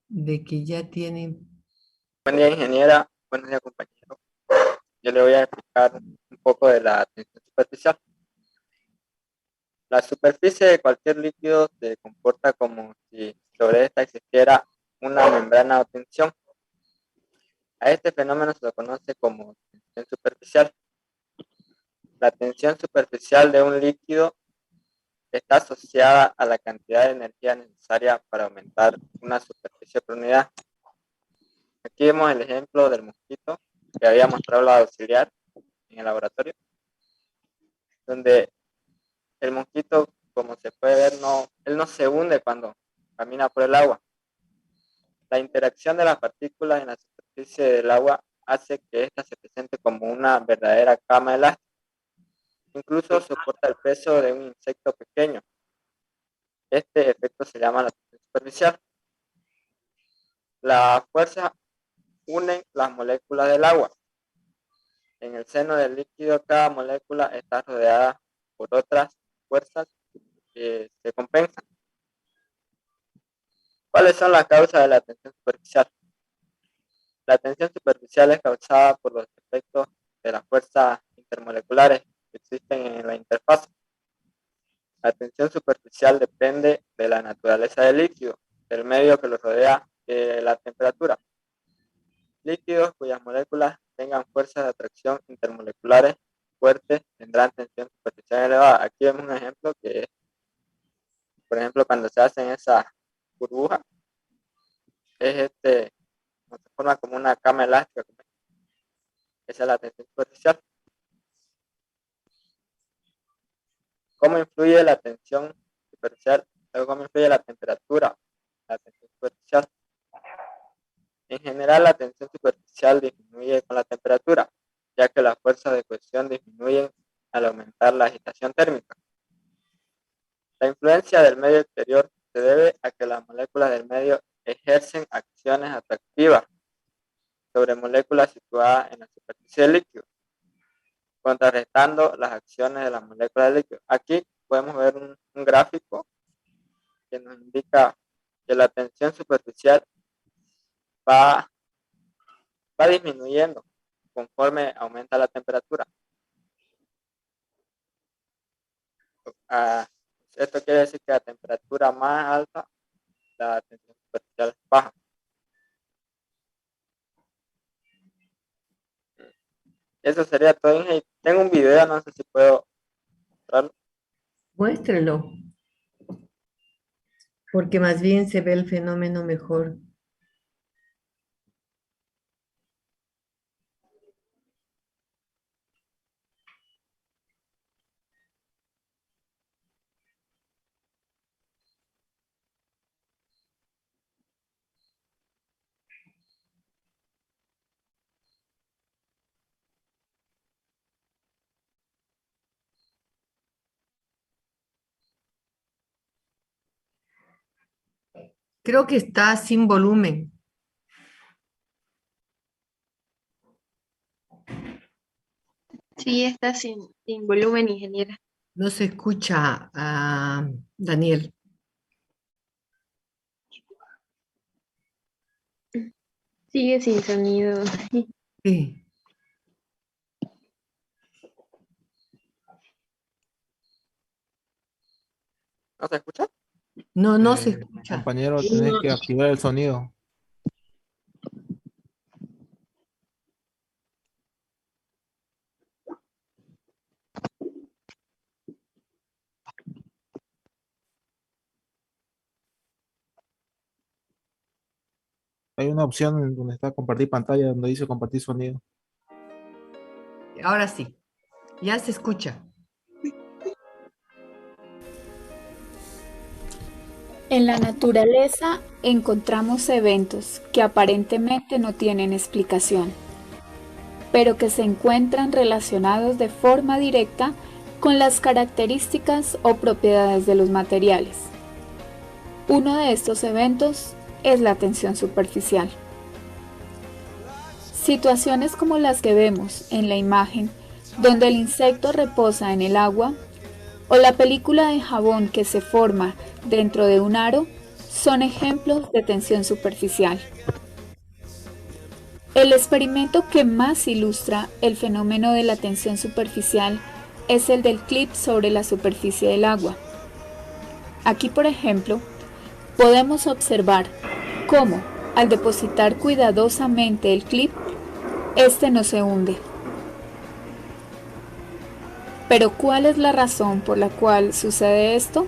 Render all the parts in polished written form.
de que ya tienen. Buen día, ingeniera. Buenos días, compañero. Yo le voy a explicar un poco de la tensión superficial. La superficie de cualquier líquido se comporta como si sobre esta existiera una membrana o tensión. A este fenómeno se lo conoce como tensión superficial. La tensión superficial de un líquido está asociada a la cantidad de energía necesaria para aumentar una superficie por unidad. Aquí vemos el ejemplo del mosquito que había mostrado la auxiliar en el laboratorio, donde el mosquito, como se puede ver, él no se hunde cuando camina por el agua. La interacción de las partículas en la superficie del agua hace que ésta se presente como una verdadera cama elástica. Incluso soporta el peso de un insecto pequeño. Este efecto se llama la tensión superficial. Las fuerzas unen las moléculas del agua. En el seno del líquido, cada molécula está rodeada por otras fuerzas que se compensan. ¿Cuáles son las causas de la tensión superficial? La tensión superficial es causada por los efectos de las fuerzas intermoleculares que existen en la interfaz. La tensión superficial depende de la naturaleza del líquido, del medio que lo rodea y de la temperatura. Líquidos cuyas moléculas tengan fuerzas de atracción intermoleculares fuertes tendrán tensión superficial elevada. Aquí vemos un ejemplo que es, por ejemplo, cuando se hacen esas burbujas, es se forma como una cama elástica. Esa es la tensión superficial. ¿Cómo influye la tensión superficial? ¿Cómo influye la temperatura? La tensión superficial. En general, la tensión superficial disminuye con la temperatura, ya que las fuerzas de cohesión disminuyen al aumentar la agitación térmica. La influencia del medio exterior se debe a que las moléculas del medio ejercen acciones atractivas sobre moléculas situadas en la superficie del líquido, contrarrestando las acciones de las moléculas del líquido. Aquí podemos ver un gráfico que nos indica que la tensión superficial va, va disminuyendo conforme aumenta la temperatura. Ah, esto quiere decir que a temperatura más alta, la tensión superficial baja. Eso sería todo. Tengo un video, no sé si puedo mostrarlo. Muéstrelo, porque más bien se ve el fenómeno mejor. Creo que está sin volumen. Sí, está sin volumen, ingeniera. No se escucha a Daniel. Sigue sin sonido. Sí. ¿No se escucha? No, no se escucha. Compañero, tenés que activar el sonido. Hay una opción en donde está compartir pantalla, donde dice compartir sonido. Ahora sí, ya se escucha. En la naturaleza encontramos eventos que aparentemente no tienen explicación, pero que se encuentran relacionados de forma directa con las características o propiedades de los materiales. Uno de estos eventos es la tensión superficial. Situaciones como las que vemos en la imagen, donde el insecto reposa en el agua, o la película de jabón que se forma dentro de un aro, son ejemplos de tensión superficial. El experimento que más ilustra el fenómeno de la tensión superficial es el del clip sobre la superficie del agua. Aquí, por ejemplo, podemos observar cómo, al depositar cuidadosamente el clip, este no se hunde. Pero ¿cuál es la razón por la cual sucede esto?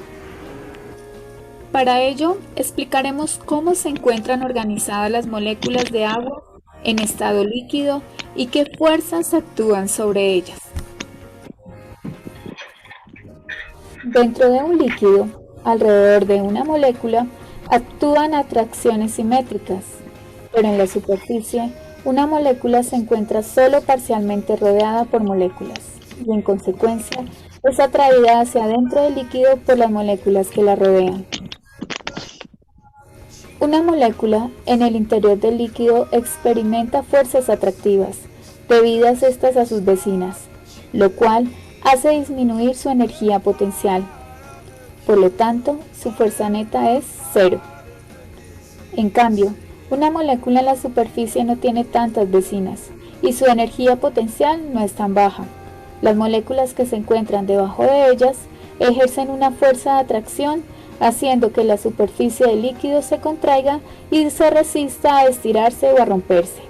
Para ello, explicaremos cómo se encuentran organizadas las moléculas de agua en estado líquido y qué fuerzas actúan sobre ellas. Dentro de un líquido, alrededor de una molécula, actúan atracciones simétricas, pero en la superficie, una molécula se encuentra solo parcialmente rodeada por moléculas y, en consecuencia, es atraída hacia adentro del líquido por las moléculas que la rodean. Una molécula en el interior del líquido experimenta fuerzas atractivas, debidas estas a sus vecinas, lo cual hace disminuir su energía potencial. Por lo tanto, su fuerza neta es 0. En cambio, una molécula en la superficie no tiene tantas vecinas y su energía potencial no es tan baja. Las moléculas que se encuentran debajo de ellas ejercen una fuerza de atracción, haciendo que la superficie del líquido se contraiga y se resista a estirarse o a romperse.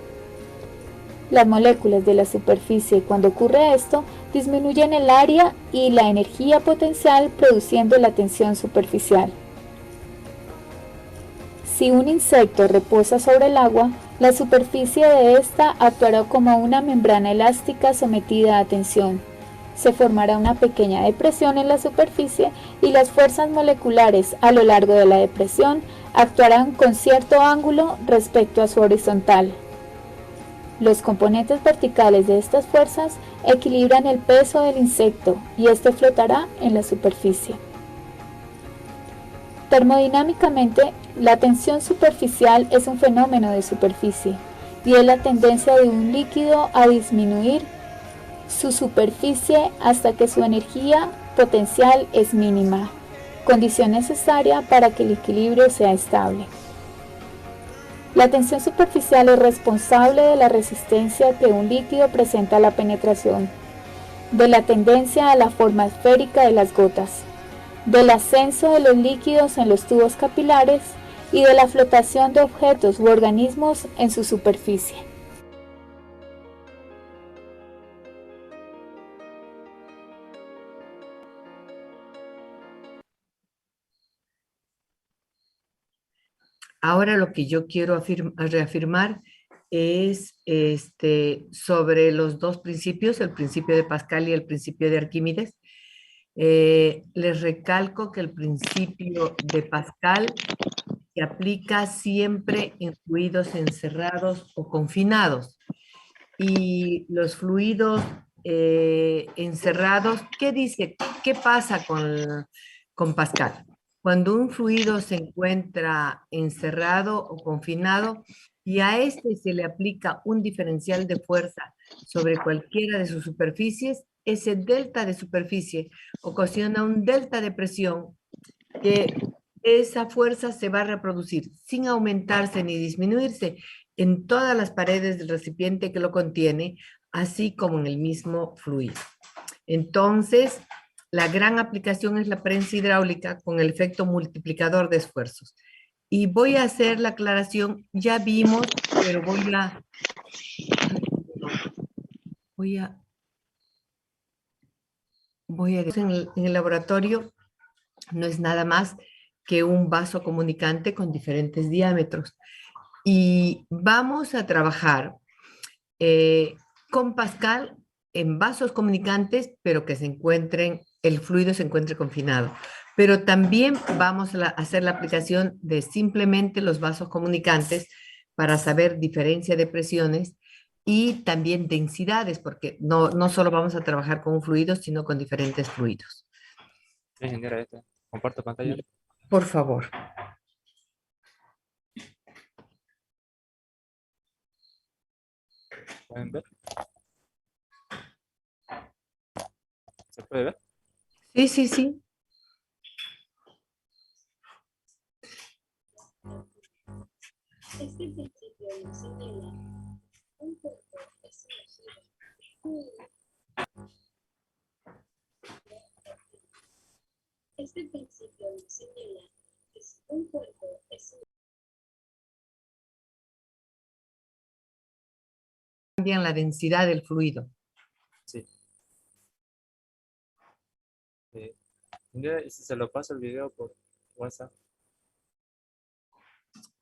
Las moléculas de la superficie, cuando ocurre esto, disminuyen el área y la energía potencial, produciendo la tensión superficial. Si un insecto reposa sobre el agua, la superficie de ésta actuará como una membrana elástica sometida a tensión. Se formará una pequeña depresión en la superficie y las fuerzas moleculares a lo largo de la depresión actuarán con cierto ángulo respecto a su horizontal. Los componentes verticales de estas fuerzas equilibran el peso del insecto y éste flotará en la superficie. Termodinámicamente, la tensión superficial es un fenómeno de superficie y es la tendencia de un líquido a disminuir su superficie hasta que su energía potencial es mínima, condición necesaria para que el equilibrio sea estable. La tensión superficial es responsable de la resistencia que un líquido presenta a la penetración, de la tendencia a la forma esférica de las gotas, del ascenso de los líquidos en los tubos capilares y de la flotación de objetos u organismos en su superficie. Ahora lo que yo quiero reafirmar es sobre los dos principios, el principio de Pascal y el principio de Arquímedes. Les recalco que el principio de Pascal se aplica siempre en fluidos encerrados o confinados. Y los fluidos encerrados, ¿qué dice? ¿Qué pasa con Pascal? Cuando un fluido se encuentra encerrado o confinado y a este se le aplica un diferencial de fuerza sobre cualquiera de sus superficies, ese delta de superficie ocasiona un delta de presión que esa fuerza se va a reproducir sin aumentarse ni disminuirse en todas las paredes del recipiente que lo contiene, así como en el mismo fluido. Entonces, la gran aplicación es la prensa hidráulica con el efecto multiplicador de esfuerzos. Y voy a hacer la aclaración, ya vimos, pero voy a decir, en el laboratorio no es nada más que un vaso comunicante con diferentes diámetros. Y vamos a trabajar con Pascal en vasos comunicantes, pero que el fluido se encuentre confinado. Pero también vamos a hacer la aplicación de simplemente los vasos comunicantes para saber diferencia de presiones y también densidades, porque no solo vamos a trabajar con un fluido, sino con diferentes fluidos. Ingeniera, comparto pantalla. Por favor. ¿Pueden ver? ¿Se puede ver? Sí. Cambian la densidad del fluido. Sí. Ingeniera, ¿y si se lo paso el video por WhatsApp?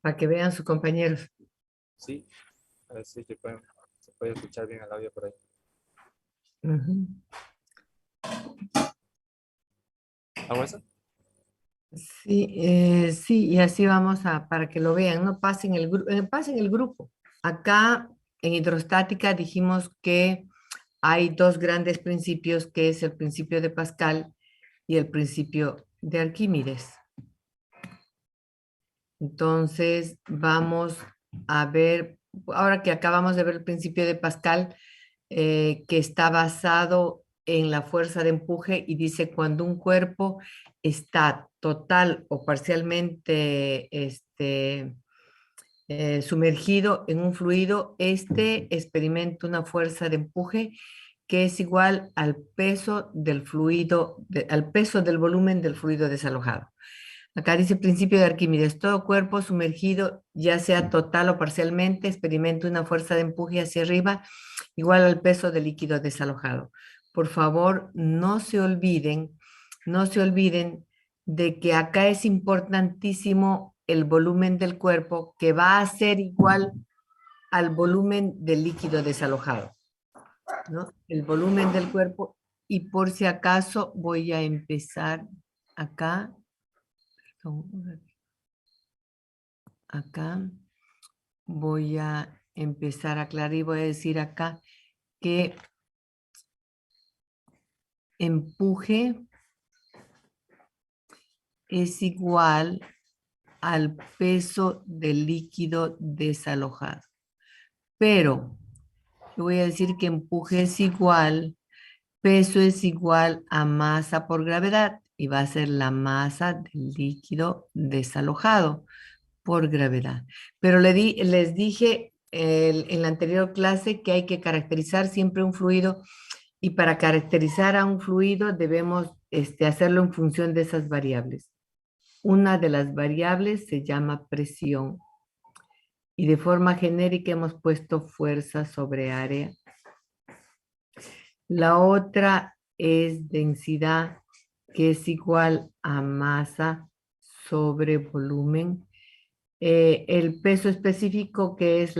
Para que vean sus compañeros. Sí. A ver si se puede escuchar bien el audio por ahí. Ujú. ¿Hago eso? Sí, sí, y así vamos para que lo vean, no pasen pasen el grupo. Acá en hidrostática dijimos que hay dos grandes principios, que es el principio de Pascal y el principio de Arquímedes. Entonces, vamos a ver, ahora que acabamos de ver el principio de Pascal, que está basado en la fuerza de empuje y dice cuando un cuerpo está total o parcialmente sumergido en un fluido, este experimenta una fuerza de empuje que es igual al peso del fluido, al peso del volumen del fluido desalojado. Acá dice principio de Arquímedes, todo cuerpo sumergido, ya sea total o parcialmente, experimenta una fuerza de empuje hacia arriba igual al peso del líquido desalojado. Por favor, no se olviden de que acá es importantísimo el volumen del cuerpo, que va a ser igual al volumen del líquido desalojado, ¿no? El volumen del cuerpo, y por si acaso voy a empezar acá. Acá voy a empezar a aclarar y voy a decir acá que empuje es igual al peso del líquido desalojado. Pero yo voy a decir que empuje es igual, peso es igual a masa por gravedad y va a ser la masa del líquido desalojado por gravedad. Pero les dije en la anterior clase que hay que caracterizar siempre un fluido y para caracterizar a un fluido debemos hacerlo en función de esas variables. Una de las variables se llama presión y de forma genérica hemos puesto fuerza sobre área. La otra es densidad, que es igual a masa sobre volumen. El peso específico, que es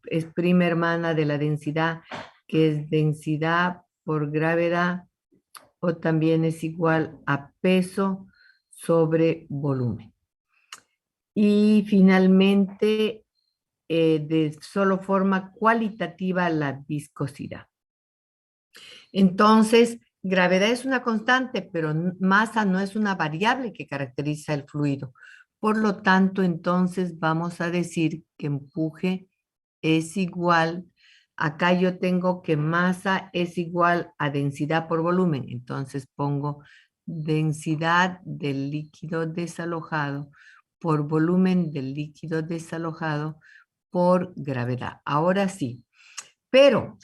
es prima hermana de la densidad, que es densidad por gravedad, o también es igual a peso sobre volumen. Y finalmente, de solo forma cualitativa, la viscosidad. Entonces, gravedad es una constante, pero masa no es una variable que caracteriza el fluido. Por lo tanto, entonces vamos a decir que empuje es igual, acá yo tengo que masa es igual a densidad por volumen, entonces pongo densidad del líquido desalojado por volumen del líquido desalojado por gravedad. Ahora sí, pero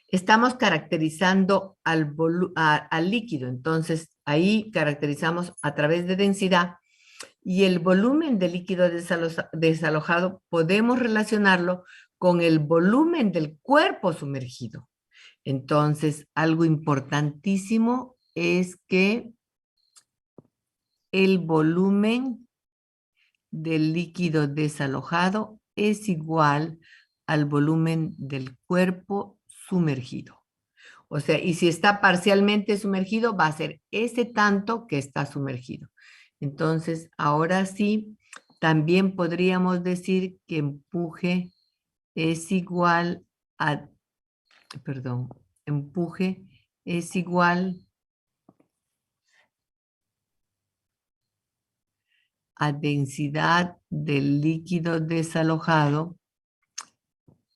estamos caracterizando al líquido, entonces ahí caracterizamos a través de densidad y el volumen del líquido desalojado podemos relacionarlo con el volumen del cuerpo sumergido. Entonces, algo importantísimo es que el volumen del líquido desalojado es igual al volumen del cuerpo sumergido. O sea, y si está parcialmente sumergido, va a ser ese tanto que está sumergido. Entonces, ahora sí, también podríamos decir que empuje es igual a, empuje es igual a densidad del líquido desalojado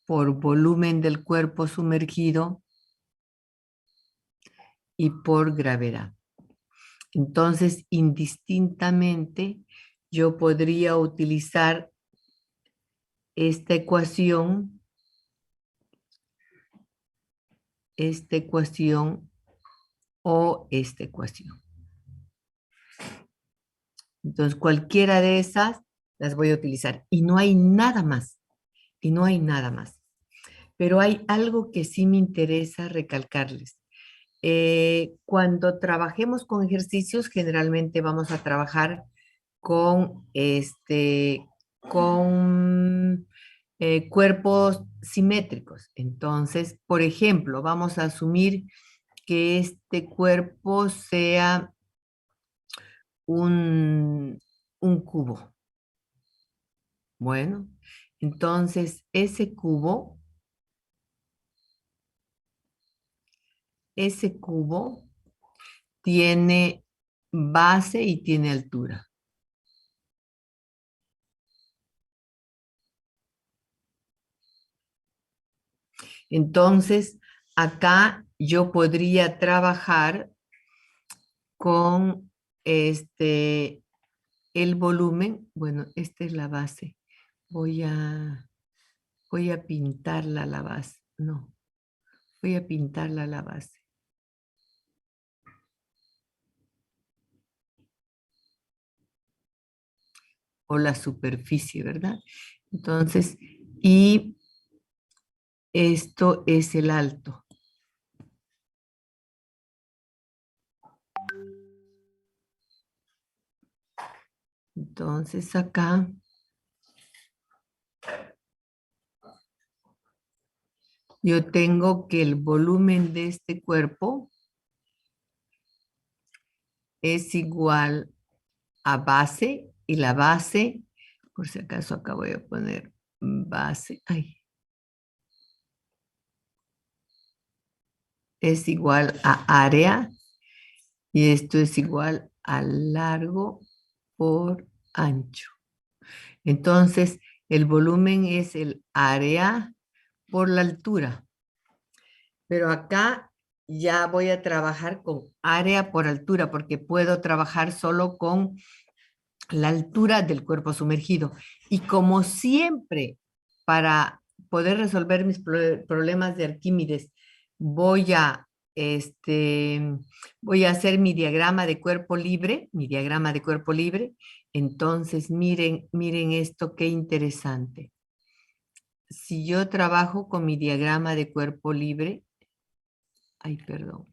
por volumen del cuerpo sumergido y por gravedad. Entonces, indistintamente, yo podría utilizar esta ecuación o esta ecuación. Entonces, cualquiera de esas las voy a utilizar. Y no hay nada más. Y no hay nada más. Pero hay algo que sí me interesa recalcarles. Cuando trabajemos con ejercicios, generalmente vamos a trabajar con, cuerpos simétricos. Entonces, por ejemplo, vamos a asumir que este cuerpo sea un cubo. Bueno, entonces ese cubo tiene base y tiene altura. Entonces, acá yo podría trabajar con el volumen. Bueno, esta es la base. Voy a pintarla la base. No, voy a pintarla la base. O la superficie, ¿verdad? Entonces, y esto es el alto. Entonces acá yo tengo que el volumen de este cuerpo es igual a base, y la base, por si acaso acá voy a poner base, es igual a área, y esto es igual a largo por ancho. Entonces, el volumen es el área por la altura. Pero acá ya voy a trabajar con área por altura, porque puedo trabajar solo con la altura del cuerpo sumergido. Y como siempre, para poder resolver mis problemas de Arquímedes, voy a hacer mi diagrama de cuerpo libre, Entonces, miren esto, qué interesante. Si yo trabajo con mi diagrama de cuerpo libre, perdón.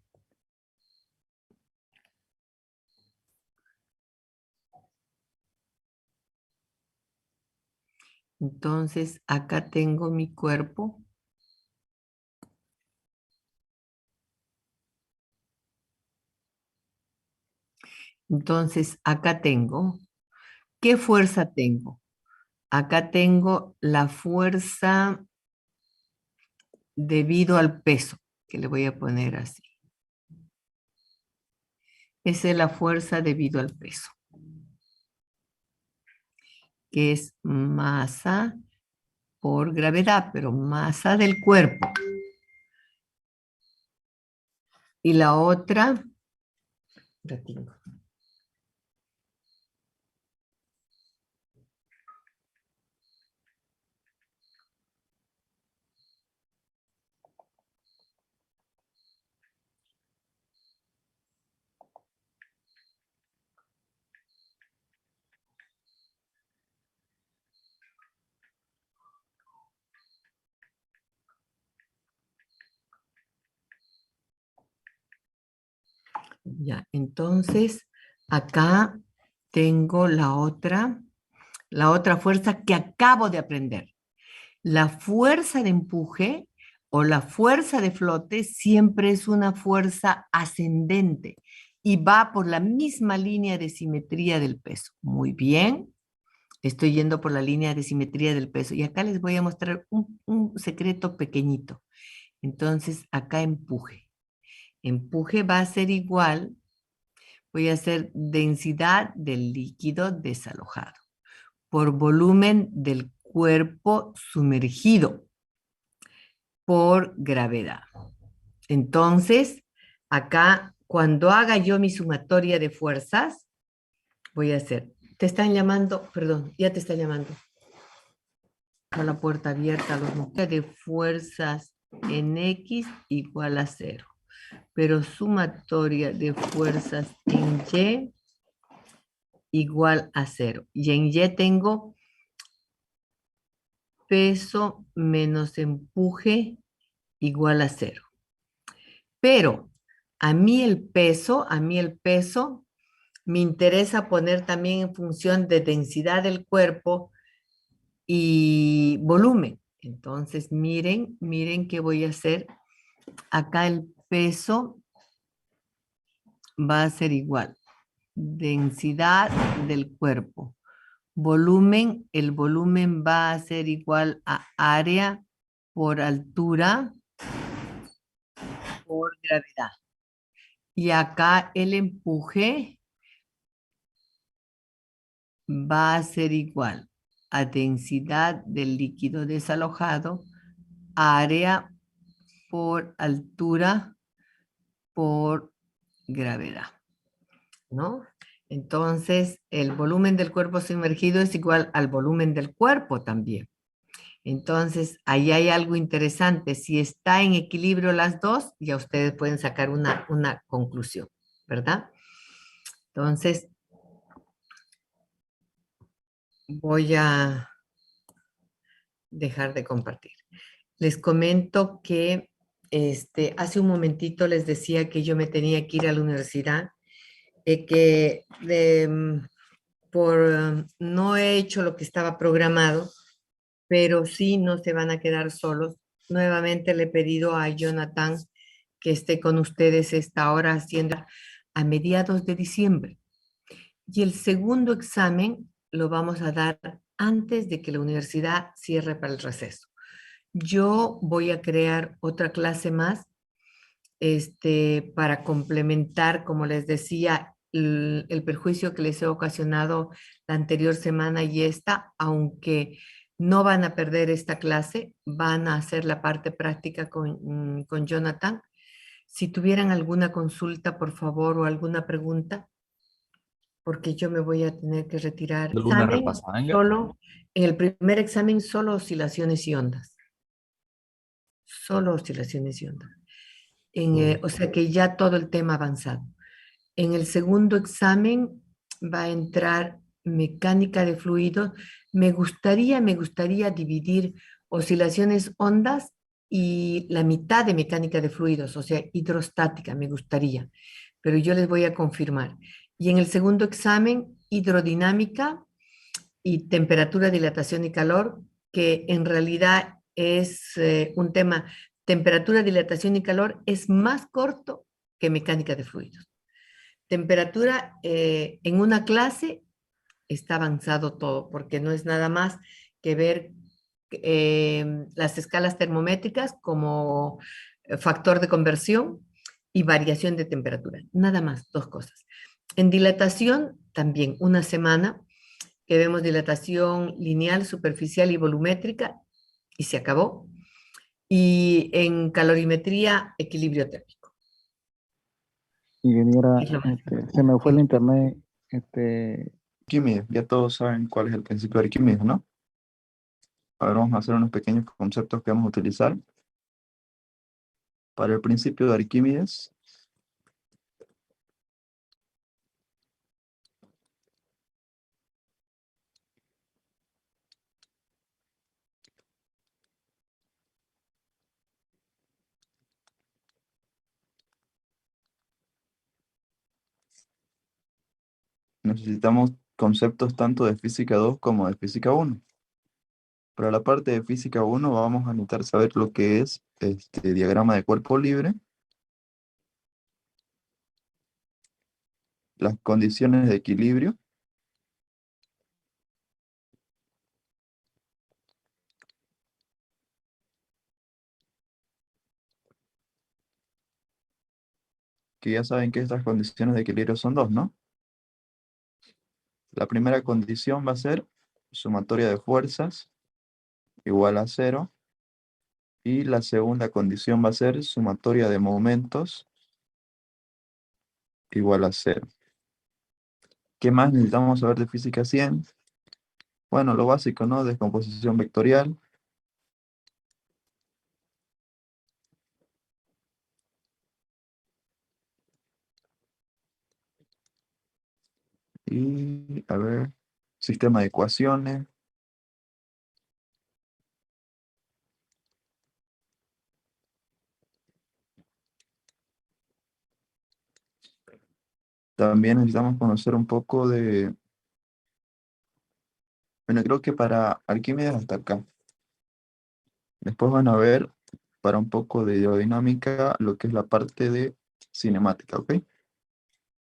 Entonces, acá tengo mi cuerpo. Entonces, acá tengo. ¿Qué fuerza tengo? Acá tengo la fuerza debido al peso, que le voy a poner así. Esa es la fuerza debido al peso, que es masa por gravedad, pero masa del cuerpo. Y la otra, la tengo. Ya, entonces acá tengo la otra fuerza que acabo de aprender. La fuerza de empuje o la fuerza de flote siempre es una fuerza ascendente y va por la misma línea de simetría del peso. Muy bien, estoy yendo por la línea de simetría del peso. Y acá les voy a mostrar un secreto pequeñito. Entonces, acá empuje. Empuje va a ser igual, voy a hacer densidad del líquido desalojado por volumen del cuerpo sumergido por gravedad. Entonces, acá, cuando haga yo mi sumatoria de fuerzas, voy a hacer Te están llamando, perdón, ya te están llamando. A la puerta abierta a los mujeres de fuerzas en X igual a 0. Pero sumatoria de fuerzas en Y igual a 0. Y en Y tengo peso menos empuje igual a 0. Pero a mí el peso me interesa poner también en función de densidad del cuerpo y volumen. Entonces, miren qué voy a hacer. Acá el peso va a ser igual. Densidad del cuerpo. Volumen, el volumen va a ser igual a área por altura por gravedad. Y acá el empuje va a ser igual a densidad del líquido desalojado, área por altura por gravedad, ¿no? Entonces, el volumen del cuerpo sumergido es igual al volumen del cuerpo también. Entonces, ahí hay algo interesante. Si está en equilibrio las dos, ya ustedes pueden sacar una conclusión, ¿verdad? Entonces, voy a dejar de compartir. Les comento que hace un momentito les decía que yo me tenía que ir a la universidad, que no he hecho lo que estaba programado, pero sí no se van a quedar solos. Nuevamente le he pedido a Jonathan que esté con ustedes esta hora haciendo a mediados de diciembre. Y el segundo examen lo vamos a dar antes de que la universidad cierre para el receso. Yo voy a crear otra clase más para complementar, como les decía, el perjuicio que les he ocasionado la anterior semana y esta, aunque no van a perder esta clase, van a hacer la parte práctica con Jonathan. Si tuvieran alguna consulta, por favor, o alguna pregunta, porque yo me voy a tener que retirar. ¿Alguna repasada? En el primer examen, solo oscilaciones y ondas. Solo oscilaciones y ondas. O sea que ya todo el tema avanzado. En el segundo examen va a entrar mecánica de fluidos. Me gustaría dividir oscilaciones ondas y la mitad de mecánica de fluidos, o sea, hidrostática, me gustaría, pero yo les voy a confirmar. Y en el segundo examen, hidrodinámica y temperatura, dilatación y calor, que en realidad es un tema, temperatura, dilatación y calor es más corto que mecánica de fluidos. Temperatura en una clase está avanzado todo, porque no es nada más que ver las escalas termométricas como factor de conversión y variación de temperatura. Nada más, dos cosas. En dilatación, también una semana que vemos dilatación lineal, superficial y volumétrica, y se acabó. Y en calorimetría, equilibrio térmico. Ingeniera, Es lo más. se me fue el Sí. internet. Arquímedes, ya todos saben cuál es el principio de Arquímedes, ¿no? Ahora vamos a hacer unos pequeños conceptos que vamos a utilizar. Para el principio de Arquímedes, necesitamos conceptos tanto de física 2 como de física 1. Para la parte de física 1 vamos a necesitar saber lo que es este diagrama de cuerpo libre, las condiciones de equilibrio, que ya saben que estas condiciones de equilibrio son dos, ¿no? La primera condición va a ser sumatoria de fuerzas igual a 0. Y la segunda condición va a ser sumatoria de momentos igual a 0. ¿Qué más necesitamos saber de física 100? Bueno, lo básico, ¿no? Descomposición vectorial. Y, a ver, sistema de ecuaciones. También necesitamos conocer un poco de... Bueno, creo que para Arquímedes hasta acá. Después van a ver para un poco de hidrodinámica lo que es la parte de cinemática, ¿ok?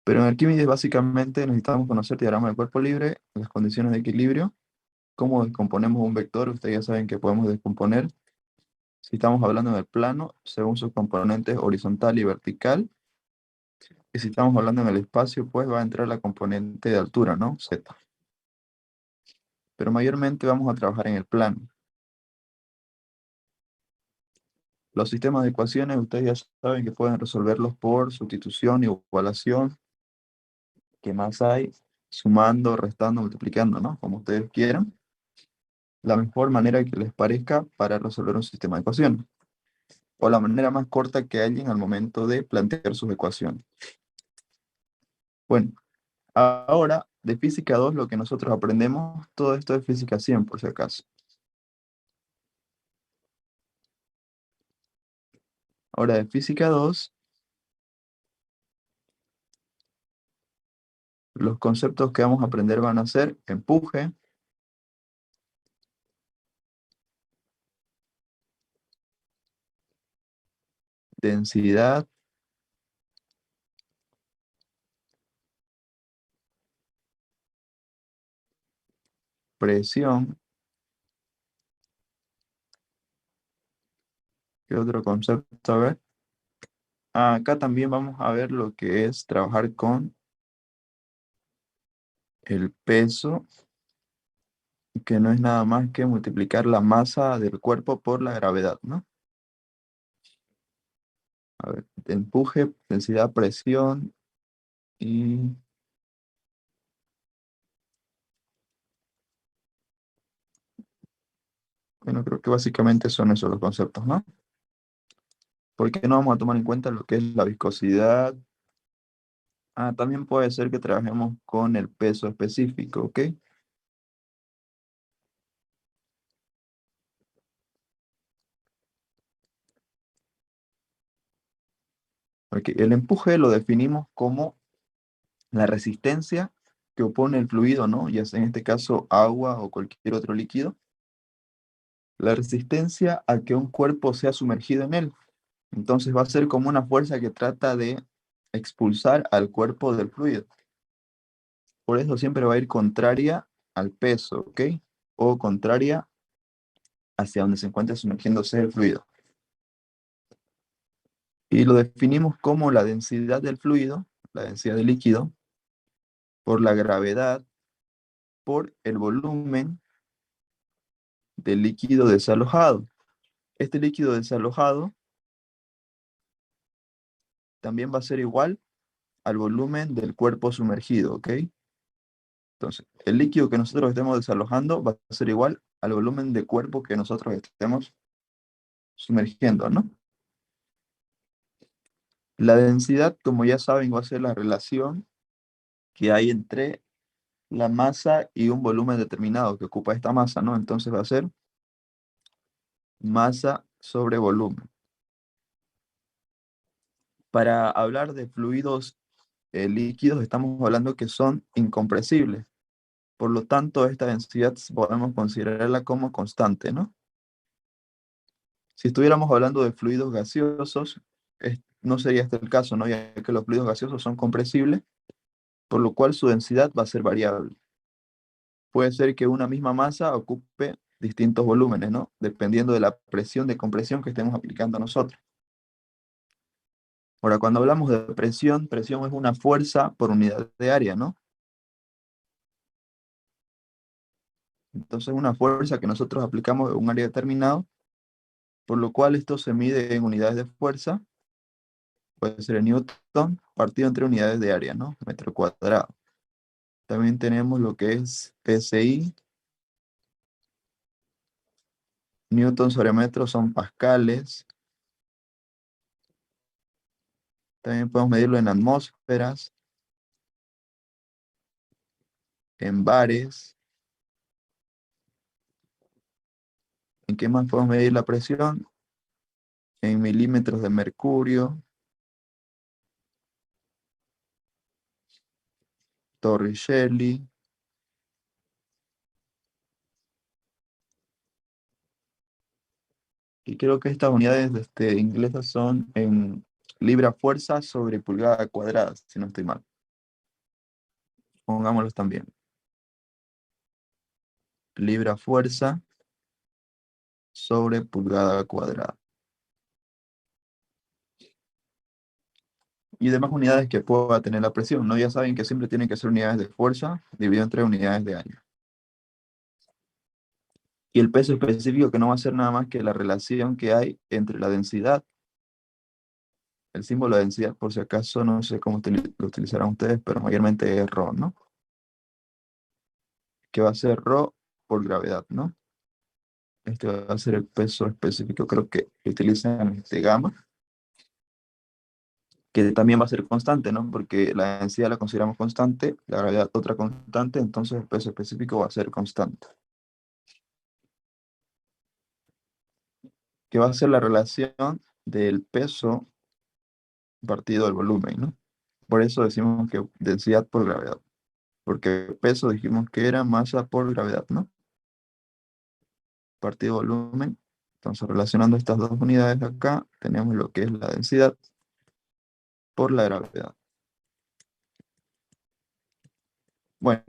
Pero en Arquímedes básicamente necesitamos conocer diagrama del cuerpo libre, las condiciones de equilibrio, cómo descomponemos un vector. Ustedes ya saben que podemos descomponer, si estamos hablando del plano, según sus componentes horizontal y vertical. Y si estamos hablando en el espacio, pues va a entrar la componente de altura, ¿no? Z. Pero mayormente vamos a trabajar en el plano. Los sistemas de ecuaciones, ustedes ya saben que pueden resolverlos por sustitución, igualación. ¿Qué más hay? Sumando, restando, multiplicando, ¿no? Como ustedes quieran. La mejor manera que les parezca para resolver un sistema de ecuaciones. O la manera más corta que hayan al momento de plantear sus ecuaciones. Bueno, ahora de física 2 lo que nosotros aprendemos, todo esto es física 100 por si acaso. Ahora de física 2, los conceptos que vamos a aprender van a ser empuje, densidad, presión. ¿Qué otro concepto? A ver. Acá también vamos a ver lo que es trabajar con el peso, que no es nada más que multiplicar la masa del cuerpo por la gravedad, ¿no? A ver, empuje, densidad, presión y... Bueno, creo que básicamente son esos los conceptos, ¿no? ¿Por qué no vamos a tomar en cuenta lo que es la viscosidad? También puede ser que trabajemos con el peso específico, ¿ok? Porque el empuje lo definimos como la resistencia que opone el fluido, ¿no? Ya sea en este caso agua o cualquier otro líquido. La resistencia a que un cuerpo sea sumergido en él. Entonces va a ser como una fuerza que trata de expulsar al cuerpo del fluido. Por eso siempre va a ir contraria al peso, ¿ok? O contraria hacia donde se encuentra sumergiéndose el fluido. Y lo definimos como la densidad del fluido, la densidad del líquido, por la gravedad, por el volumen del líquido desalojado. Este líquido desalojado también va a ser igual al volumen del cuerpo sumergido, ¿ok? Entonces, el líquido que nosotros estemos desalojando va a ser igual al volumen de cuerpo que nosotros estemos sumergiendo, ¿no? La densidad, como ya saben, va a ser la relación que hay entre la masa y un volumen determinado que ocupa esta masa, ¿no? Entonces va a ser masa sobre volumen. Para hablar de fluidos líquidos, estamos hablando que son incompresibles. Por lo tanto, esta densidad podemos considerarla como constante, ¿no? Si estuviéramos hablando de fluidos gaseosos, no sería este el caso, ¿no? Ya que los fluidos gaseosos son compresibles, por lo cual su densidad va a ser variable. Puede ser que una misma masa ocupe distintos volúmenes, ¿no? Dependiendo de la presión de compresión que estemos aplicando nosotros. Ahora, cuando hablamos de presión, presión es una fuerza por unidad de área, ¿no? Entonces, una fuerza que nosotros aplicamos en un área determinado, por lo cual esto se mide en unidades de fuerza, puede ser en Newton, partido entre unidades de área, ¿no? Metro cuadrado. También tenemos lo que es PSI. Newton sobre metro son pascales. También podemos medirlo en atmósferas, en bares. ¿En qué más podemos medir la presión? En milímetros de mercurio. Torricelli. Y creo que estas unidades inglesas son en libra fuerza sobre pulgada cuadrada, si no estoy mal. Pongámoslos también. Libra fuerza sobre pulgada cuadrada. Y demás unidades que pueda tener la presión, ¿no? Ya saben que siempre tienen que ser unidades de fuerza dividido entre unidades de año. Y el peso específico, que no va a ser nada más que la relación que hay entre la densidad, el símbolo de densidad, por si acaso, no sé cómo lo utilizarán ustedes, pero mayormente es ρ, ¿no? Que va a ser ρ por gravedad, ¿no? Este va a ser el peso específico, creo que utilizan gamma, que también va a ser constante, ¿no? Porque la densidad la consideramos constante, la gravedad otra constante, entonces el peso específico va a ser constante. Que va a ser la relación del peso partido del volumen, ¿no? Por eso decimos que densidad por gravedad, porque peso dijimos que era masa por gravedad, ¿no? Partido volumen. Entonces, relacionando estas dos unidades de acá, tenemos lo que es la densidad por la gravedad. Bueno,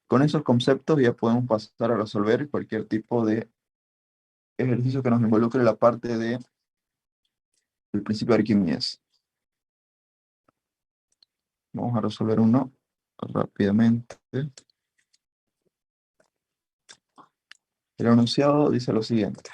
con esos conceptos ya podemos pasar a resolver cualquier tipo de ejercicio que nos involucre la parte del principio de Arquímedes. Vamos a resolver uno rápidamente. El enunciado dice lo siguiente.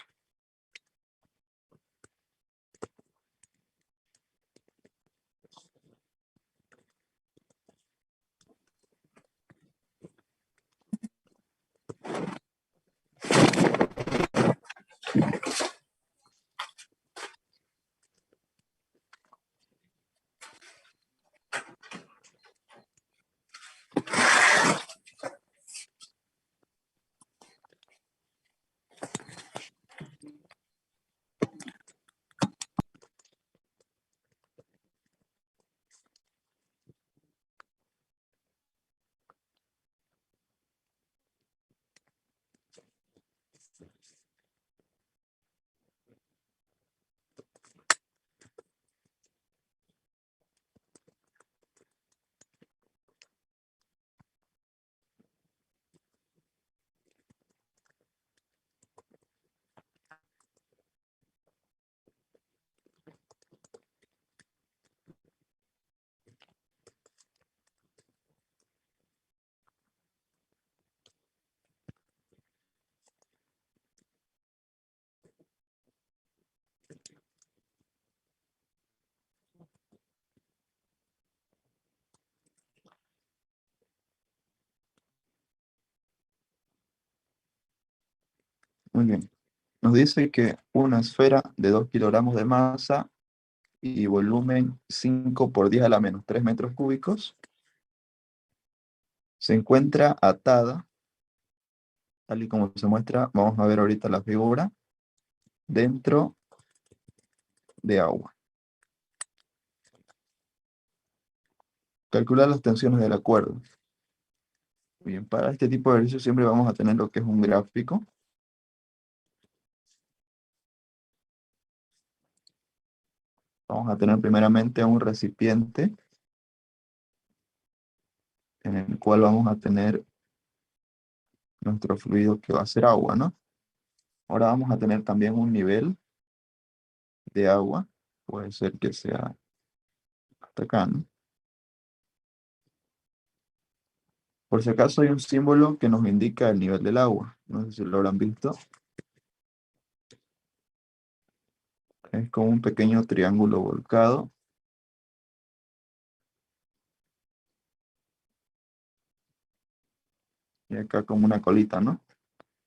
Muy bien. Nos dice que una esfera de 2 kilogramos de masa y volumen 5 por 10 a la menos 3 metros cúbicos se encuentra atada, tal y como se muestra, vamos a ver ahorita la figura, dentro de agua. Calcular las tensiones de la cuerda. Bien, para este tipo de ejercicio siempre vamos a tener lo que es un gráfico. Vamos a tener primeramente un recipiente en el cual vamos a tener nuestro fluido que va a ser agua, ¿no? Ahora vamos a tener también un nivel de agua. Puede ser que sea hasta acá, ¿no? Por si acaso hay un símbolo que nos indica el nivel del agua. No sé si lo habrán visto. Es como un pequeño triángulo volcado. y acá como una colita, ¿no?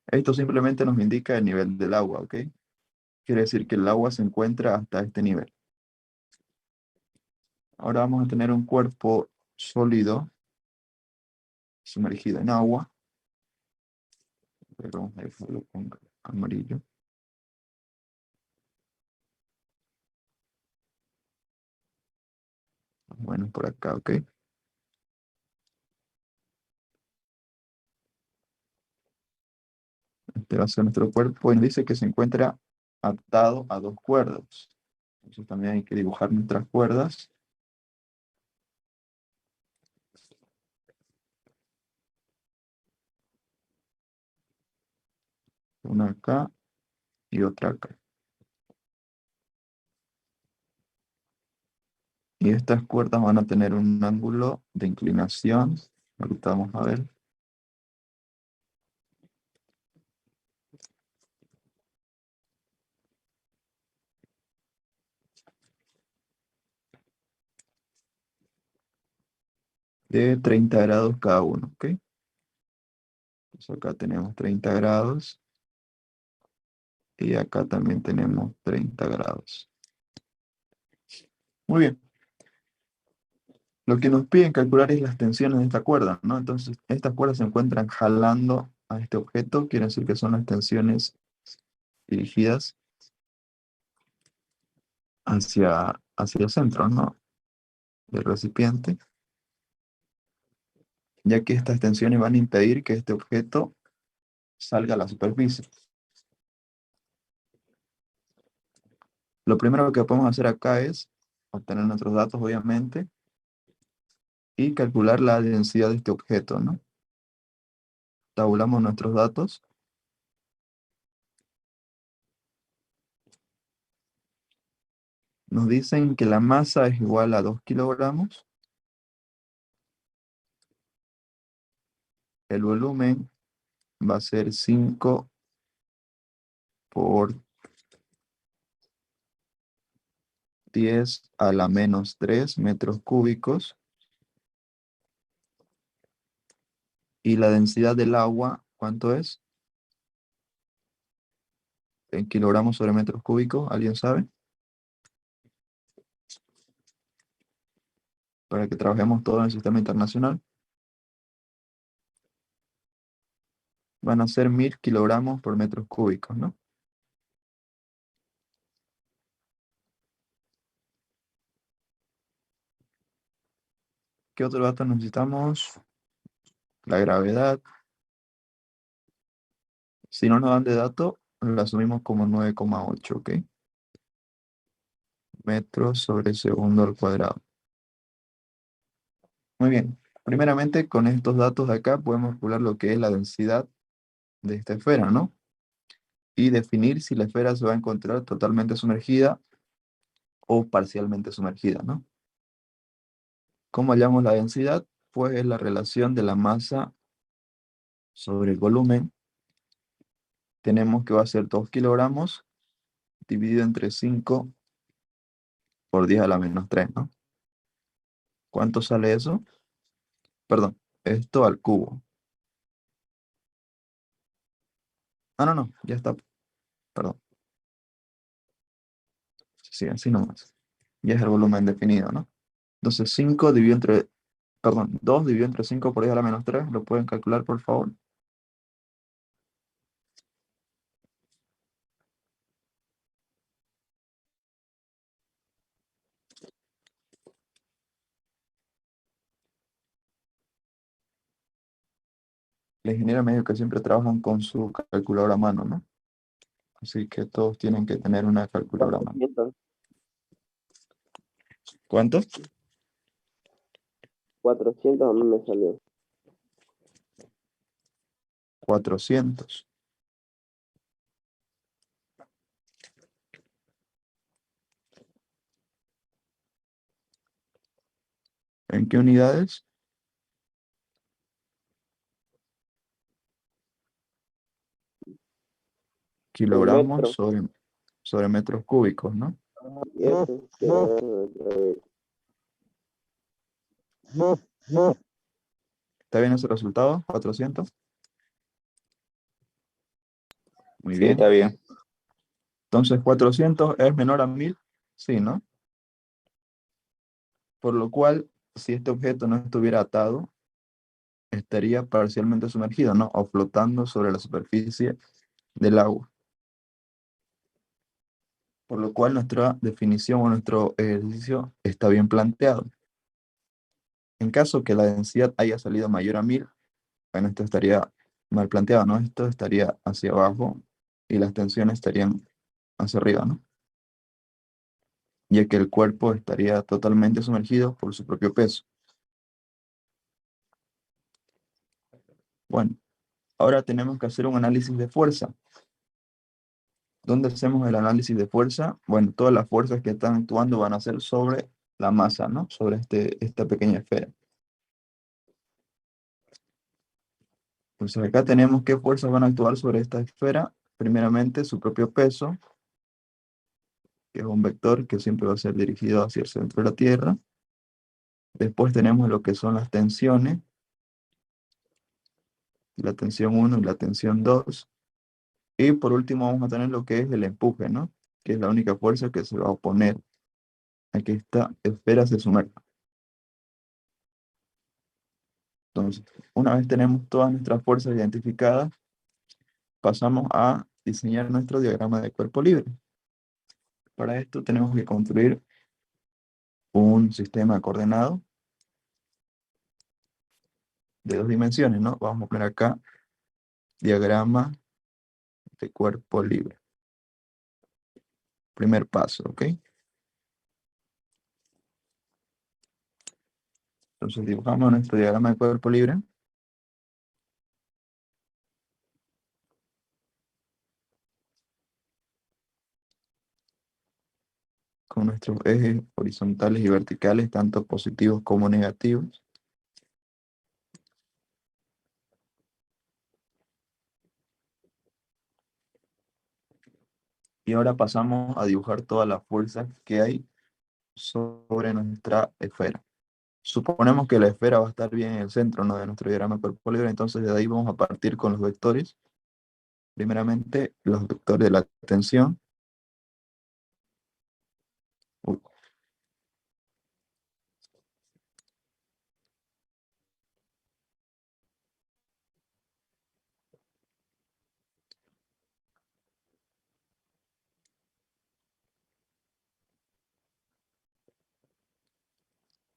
Esto simplemente nos indica el nivel del agua, ¿ok? Quiere decir que el agua se encuentra hasta este nivel. Ahora vamos a tener un cuerpo sólido sumergido en agua. Pero vamos a dejarlo con amarillo. Bueno, por acá, ¿ok? Este va a ser nuestro cuerpo y nos dice que se encuentra atado a dos cuerdas. Entonces también hay que dibujar nuestras cuerdas. Una acá y otra acá. Y estas cuerdas van a tener un ángulo de inclinación. Ahorita vamos a ver. De 30 grados cada uno, ¿ok? Entonces acá tenemos 30 grados. Y acá también tenemos 30 grados. Muy bien. Lo que nos piden calcular es las tensiones de esta cuerda, ¿no? Entonces, estas cuerdas se encuentran jalando a este objeto. Quiere decir que son las tensiones dirigidas hacia el centro, ¿no? Del recipiente. Ya que estas tensiones van a impedir que este objeto salga a la superficie. Lo primero que podemos hacer acá es obtener nuestros datos, obviamente, y calcular la densidad de este objeto, ¿no? Tabulamos nuestros datos. Nos dicen que la masa es igual a 2 kilogramos. El volumen va a ser 5 por 10 a la menos 3 metros cúbicos. Y la densidad del agua, ¿cuánto es? En kilogramos sobre metros cúbicos, ¿alguien sabe? Para que trabajemos todo en el sistema internacional. Van a ser 1000 kilogramos por metros cúbicos, ¿no? ¿Qué otro dato necesitamos? La gravedad. Si no nos dan de dato, lo asumimos como 9,8, ¿ok? Metros sobre segundo al cuadrado. Muy bien. Primeramente, con estos datos de acá podemos calcular lo que es la densidad de esta esfera, ¿no? Y definir si la esfera se va a encontrar totalmente sumergida o parcialmente sumergida, ¿no? ¿Cómo hallamos la densidad? Pues es la relación de la masa sobre el volumen. Tenemos que va a ser 2 kilogramos dividido entre 5 por 10 a la menos 3, ¿no? ¿Cuánto sale eso? Perdón, esto al cubo. Ah, no, ya está. Perdón. Sí, así nomás. Ya es el volumen definido, ¿no? Entonces 5 dividido entre, perdón, 2 dividido entre 5 por 10 a la menos 3. ¿Lo pueden calcular, por favor? La ingeniera me dijo que siempre trabajan con su calculadora a mano, ¿no? Así que todos tienen que tener una calculadora a mano. 400, ¿Cuánto? 400 a mí me salió. 400. ¿En qué unidades? Kilogramos Metro. sobre metros cúbicos, ¿no? Y eso, ¿Está bien ese resultado? 400. Muy Sí, bien. está bien. Entonces 400 es menor a 1000. Sí, ¿no? Por lo cual, si este objeto no estuviera atado, estaría parcialmente sumergido, ¿no? O flotando sobre la superficie del agua. Por lo cual nuestra definición o nuestro ejercicio está bien planteado. En caso que la densidad haya salido mayor a 1000, bueno, esto estaría mal planteado, ¿no? Esto estaría hacia abajo y las tensiones estarían hacia arriba, ¿no? Ya que el cuerpo estaría totalmente sumergido por su propio peso. Bueno, ahora tenemos que hacer un análisis de fuerza. ¿Dónde hacemos el análisis de fuerza? Bueno, todas las fuerzas que están actuando van a ser sobre la masa, ¿no? Sobre esta pequeña esfera. Entonces acá tenemos qué fuerzas van a actuar sobre esta esfera. Primeramente, su propio peso, que es un vector que siempre va a ser dirigido hacia el centro de la Tierra. Después tenemos lo que son las tensiones, la tensión 1 y la tensión 2. Y por último vamos a tener lo que es el empuje, ¿no? Que es la única fuerza que se va a oponer a que esta esfera se sumerja. Entonces, una vez tenemos todas nuestras fuerzas identificadas, pasamos a diseñar nuestro diagrama de cuerpo libre. Para esto tenemos que construir un sistema coordenado de 2 dimensiones, ¿no? Vamos a poner acá diagrama de cuerpo libre. Primer paso, ¿ok? Entonces dibujamos nuestro diagrama de cuerpo libre. Con nuestros ejes horizontales y verticales, tanto positivos como negativos. Y ahora pasamos a dibujar todas las fuerzas que hay sobre nuestra esfera. Suponemos que la esfera va a estar bien en el centro, ¿no? De nuestro diagrama de cuerpo libre, entonces de ahí vamos a partir con los vectores. Primeramente, los vectores de la tensión. Uy.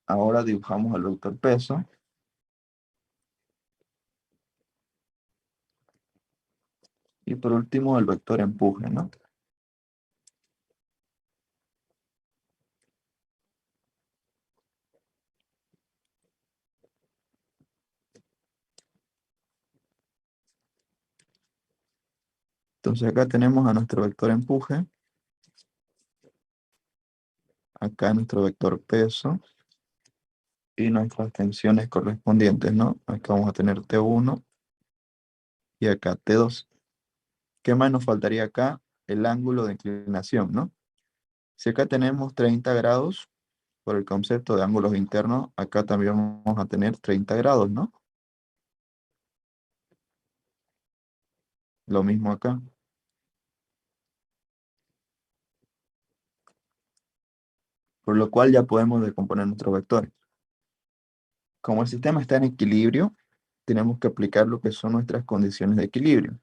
Ahora dibujamos el vector peso. Y por último, el vector empuje, ¿no? Entonces acá tenemos a nuestro vector empuje. Acá nuestro vector peso. Y nuestras tensiones correspondientes, ¿no? Acá vamos a tener T1 y acá T2. ¿Qué más nos faltaría acá? El ángulo de inclinación, ¿no? Si acá tenemos 30 grados, por el concepto de ángulos internos, acá también vamos a tener 30 grados, ¿no? Lo mismo acá. Por lo cual ya podemos decomponer nuestros vectores. Como el sistema está en equilibrio, tenemos que aplicar lo que son nuestras condiciones de equilibrio,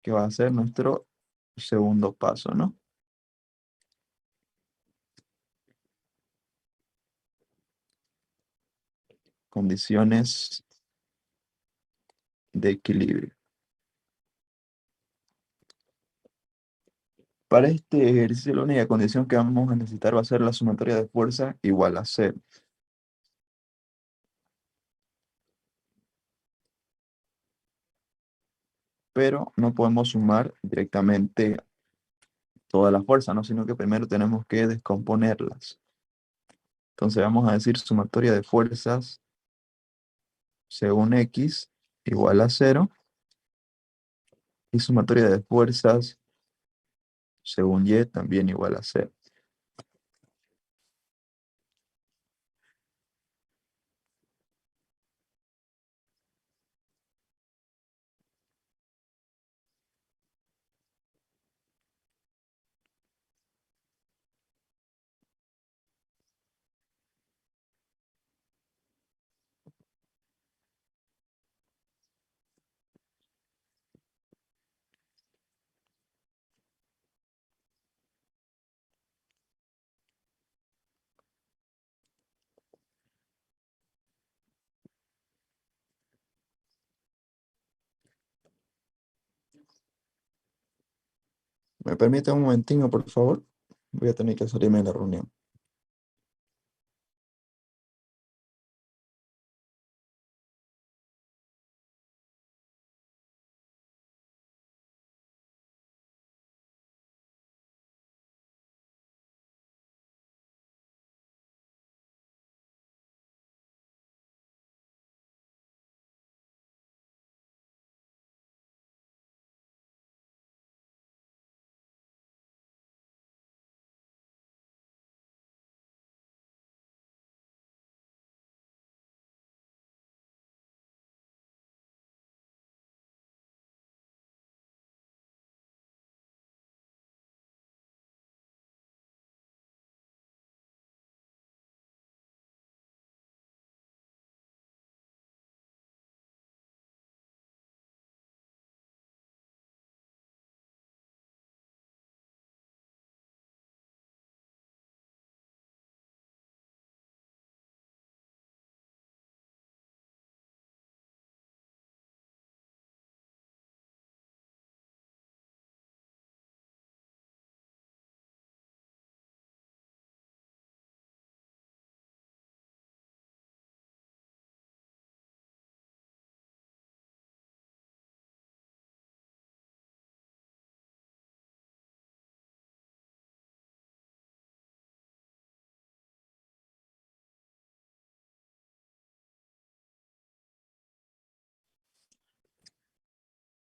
que va a ser nuestro segundo paso, ¿no? Condiciones de equilibrio. Para este ejercicio, la única condición que vamos a necesitar va a ser la sumatoria de fuerza igual a 0. Pero no podemos sumar directamente toda la fuerza, ¿no? Sino que primero tenemos que descomponerlas. Entonces vamos a decir sumatoria de fuerzas según X igual a 0. Y sumatoria de fuerzas según Y también igual a 0. ¿Me permite un momentito, por favor? Voy a tener que salirme de la reunión.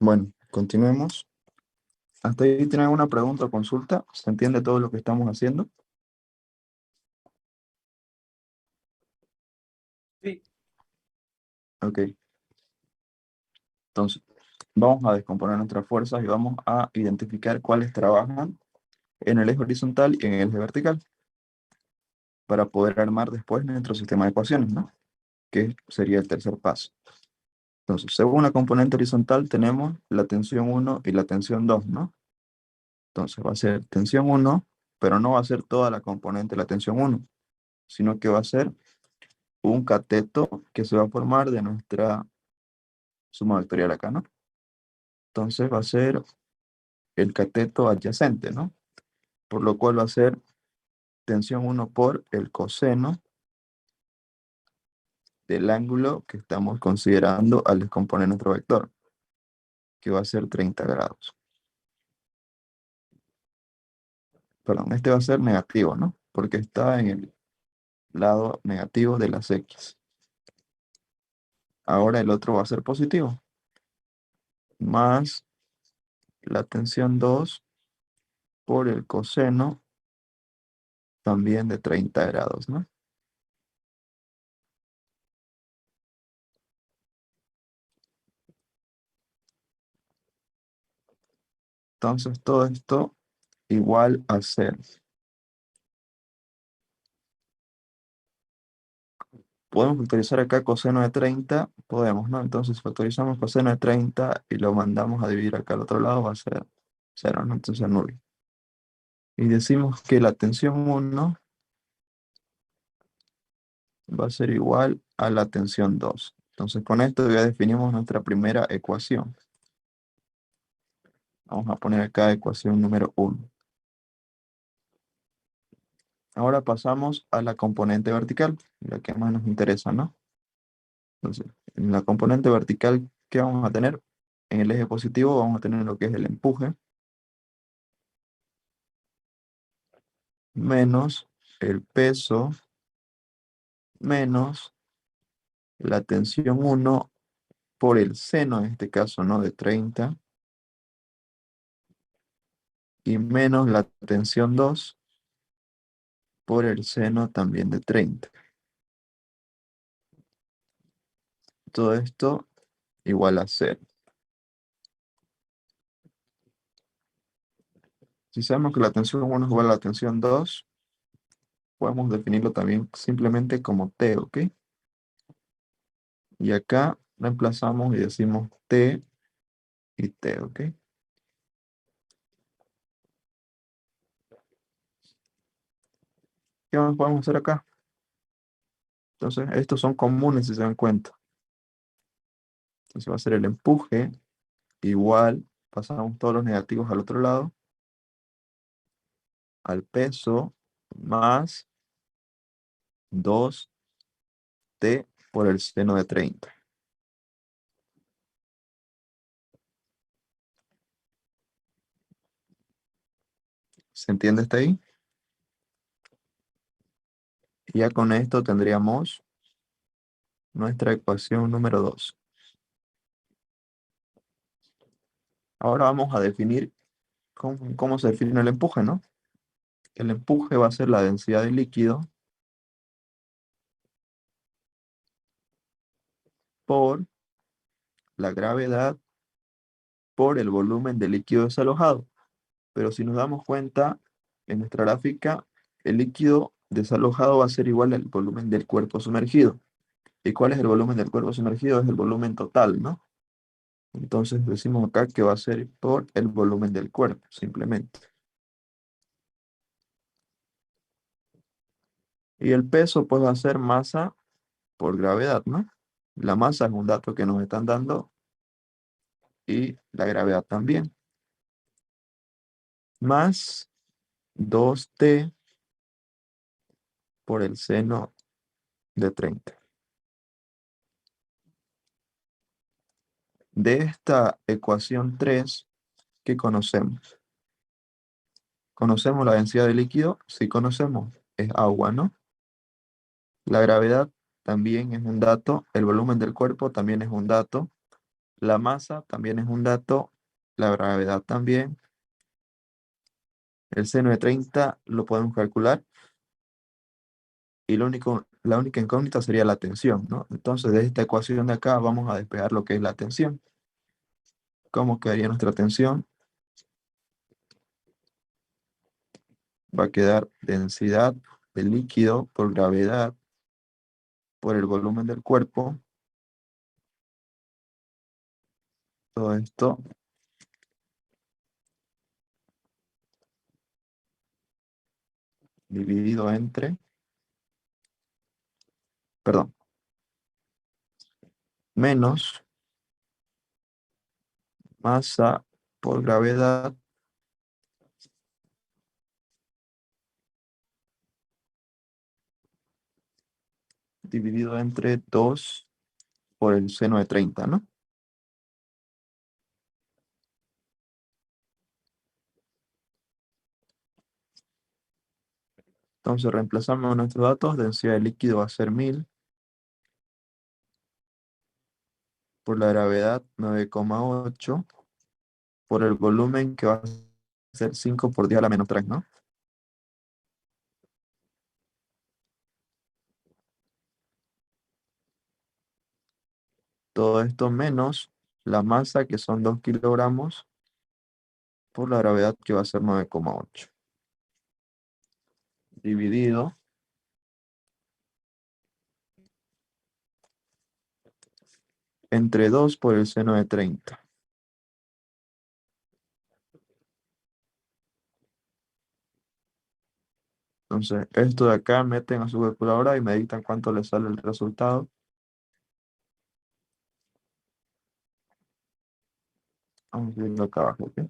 Bueno, continuemos. ¿Hasta ahí tienen alguna pregunta o consulta? ¿Se entiende todo lo que estamos haciendo? Sí. Ok. Entonces, vamos a descomponer nuestras fuerzas y vamos a identificar cuáles trabajan en el eje horizontal y en el eje vertical para poder armar después nuestro sistema de ecuaciones, ¿no? Que sería el tercer paso. Entonces, según la componente horizontal tenemos la tensión 1 y la tensión 2, ¿no? Entonces va a ser tensión 1, pero no va a ser toda la componente de la tensión 1, sino que va a ser un cateto que se va a formar de nuestra suma vectorial acá, ¿no? Entonces va a ser el cateto adyacente, ¿no? Por lo cual va a ser tensión 1 por el coseno del ángulo que estamos considerando al descomponer nuestro vector, que va a ser 30 grados. Perdón, este va a ser negativo, ¿no? Porque está en el lado negativo de las X. Ahora el otro va a ser positivo, más la tensión 2 por el coseno también de 30 grados, ¿no? Entonces todo esto igual a 0. ¿Podemos factorizar acá coseno de 30? Podemos, ¿no? Entonces factorizamos coseno de 30 y lo mandamos a dividir acá al otro lado, va a ser 0, ¿no? Entonces nulo. Y decimos que la tensión 1 va a ser igual a la tensión 2. Entonces con esto ya definimos nuestra primera ecuación. Vamos a poner acá ecuación número 1. Ahora pasamos a la componente vertical, la que más nos interesa, ¿no? Entonces, en la componente vertical, ¿qué vamos a tener? En el eje positivo vamos a tener lo que es el empuje, menos el peso, menos la tensión 1 por el seno, en este caso, ¿no? De 30, y menos la tensión 2 por el seno también de 30. Todo esto igual a 0. Si sabemos que la tensión 1 es igual a la tensión 2, podemos definirlo también simplemente como T, ¿ok? Y acá reemplazamos y decimos T y T, ¿ok? ¿Qué más podemos hacer acá? Entonces, estos son comunes si se dan cuenta. Entonces va a ser el empuje igual, pasamos todos los negativos al otro lado, al peso más 2t por el seno de 30. ¿Se entiende hasta ahí? Y ya con esto tendríamos nuestra ecuación número 2. Ahora vamos a definir cómo se define el empuje, ¿no? El empuje va a ser la densidad del líquido por la gravedad por el volumen de líquido desalojado. Pero si nos damos cuenta, en nuestra gráfica, el líquido desalojado va a ser igual al volumen del cuerpo sumergido. ¿Y cuál es el volumen del cuerpo sumergido? Es el volumen total, ¿no? Entonces decimos acá que va a ser por el volumen del cuerpo, simplemente. Y el peso pues va a ser masa por gravedad, ¿no? La masa es un dato que nos están dando y la gravedad también. Más 2t por el seno de 30. De esta ecuación 3, ¿qué conocemos? ¿Conocemos la densidad del líquido? Sí conocemos, es agua, ¿no? La gravedad también es un dato, el volumen del cuerpo también es un dato, la masa también es un dato, la gravedad también. El seno de 30 lo podemos calcular y la única incógnita sería la tensión, ¿no? Entonces de esta ecuación de acá vamos a despejar lo que es la tensión. ¿Cómo quedaría nuestra tensión? Va a quedar densidad del líquido por gravedad por el volumen del cuerpo. Todo esto dividido entre, perdón, menos masa por gravedad dividido entre 2 por el seno de 30, ¿no? Entonces reemplazamos nuestros datos, densidad de líquido va a ser 1000 por la gravedad 9,8 por el volumen que va a ser 5 por 10 a la menos 3, ¿no? Todo esto menos la masa que son 2 kilogramos por la gravedad que va a ser 9,8 dividido entre 2 por el seno de 30. Entonces, esto de acá meten a su calculadora y me dictan cuánto les sale el resultado. Vamos viendo acá abajo, ¿ok?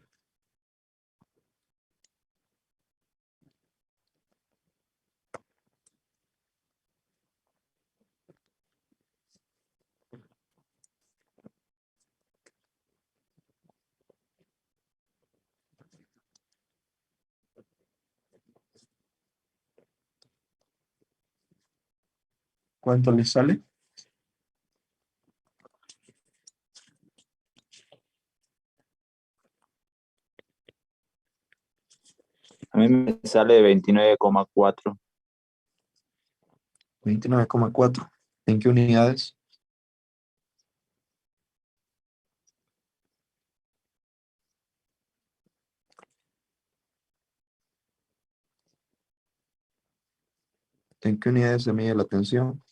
¿Cuánto les sale? A mí me sale 29,4. 29,4. ¿En qué unidades? ¿En qué unidades se mide la tensión?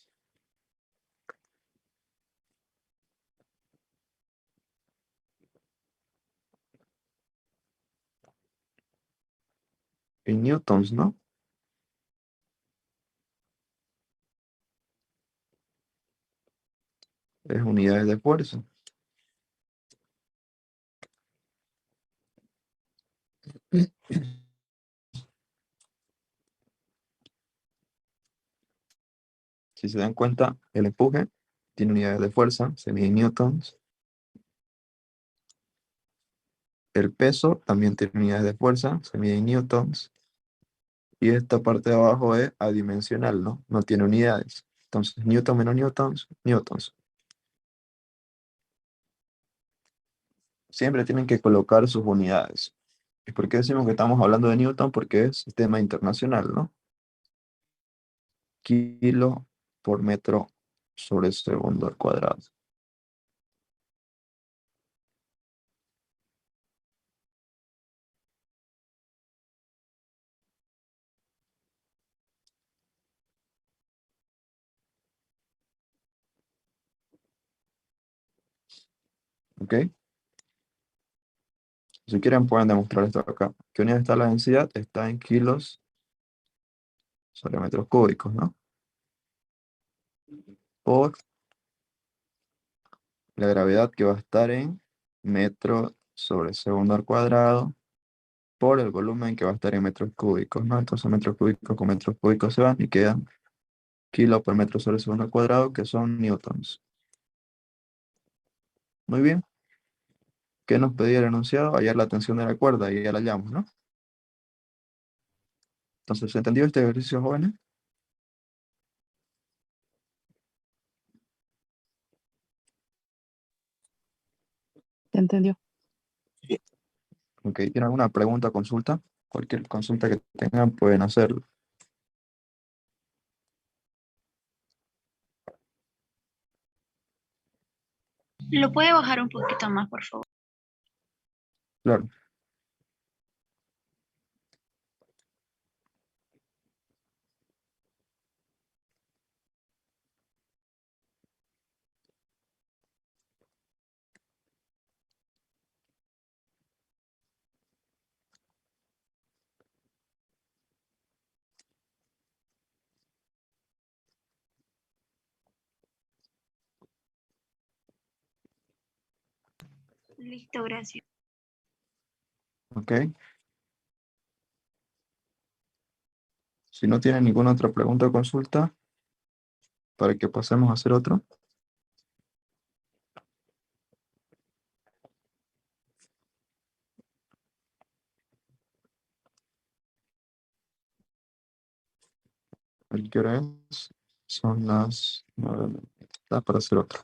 En newtons, ¿no? Es unidades de fuerza. Si se dan cuenta, el empuje tiene unidades de fuerza, se mide en newtons. El peso también tiene unidades de fuerza, se mide en newtons. Y esta parte de abajo es adimensional, ¿no? No tiene unidades. Entonces, newton menos newtons, newtons. Siempre tienen que colocar sus unidades. ¿Y por qué decimos que estamos hablando de newton? Porque es sistema internacional, ¿no? Kilo por metro sobre segundo al cuadrado. ¿Ok? Si quieren pueden demostrar esto acá. ¿Qué unidad está la densidad? Está en kilos sobre metros cúbicos, ¿no? Por la gravedad que va a estar en metro sobre segundo al cuadrado por el volumen que va a estar en metros cúbicos, ¿no? Entonces metros cúbicos con metros cúbicos se van y quedan kilo por metro sobre segundo al cuadrado, que son newtons. Muy bien. ¿Qué nos pedía el enunciado? Hallar la tensión de la cuerda y ya la hallamos, ¿no? Entonces, ¿se entendió este ejercicio, jóvenes? ¿Se entendió? Ok, ¿tienen alguna pregunta o consulta? Cualquier consulta que tengan pueden hacerlo. ¿Lo puede bajar un poquito más, por favor? Claro. Listo, gracias. Ok. Si no tienen ninguna otra pregunta o consulta, para que pasemos a hacer otro. ¿El qué hora es? Son las 9. Está para hacer otro.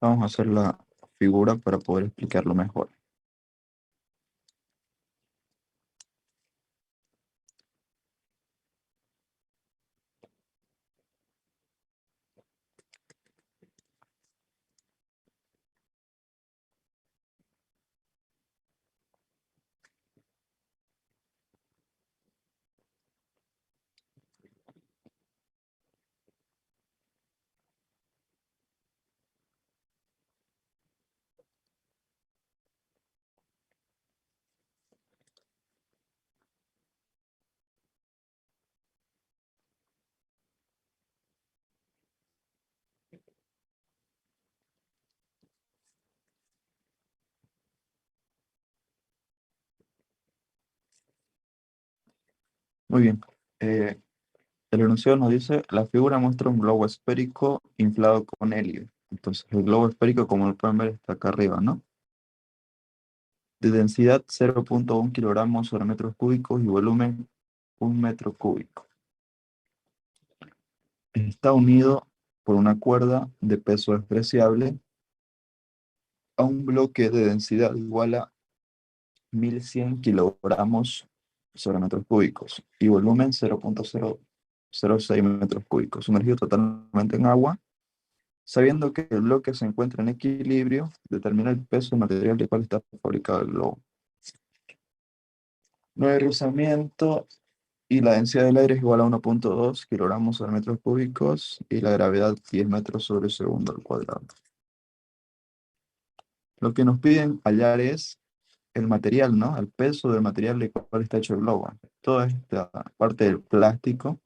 Vamos a hacer la figura para poder explicarlo mejor. Muy bien. El enunciado nos dice, la figura muestra un globo esférico inflado con helio. Entonces, el globo esférico, como lo pueden ver, está acá arriba, ¿no? De densidad 0.1 kilogramos sobre metros cúbicos y volumen 1 metro cúbico. Está unido por una cuerda de peso despreciable a un bloque de densidad igual a 1100 kilogramos sobre metros cúbicos y volumen 0.006 metros cúbicos, sumergido totalmente en agua. Sabiendo que el bloque se encuentra en equilibrio, determina el peso del material del cual está fabricado el globo. No hay rozamiento y la densidad del aire es igual a 1.2 kilogramos sobre metros cúbicos y la gravedad 10 metros sobre segundo al cuadrado. Lo que nos piden hallar es el material, ¿no? El peso del material del cual está hecho el globo. Toda esta parte del plástico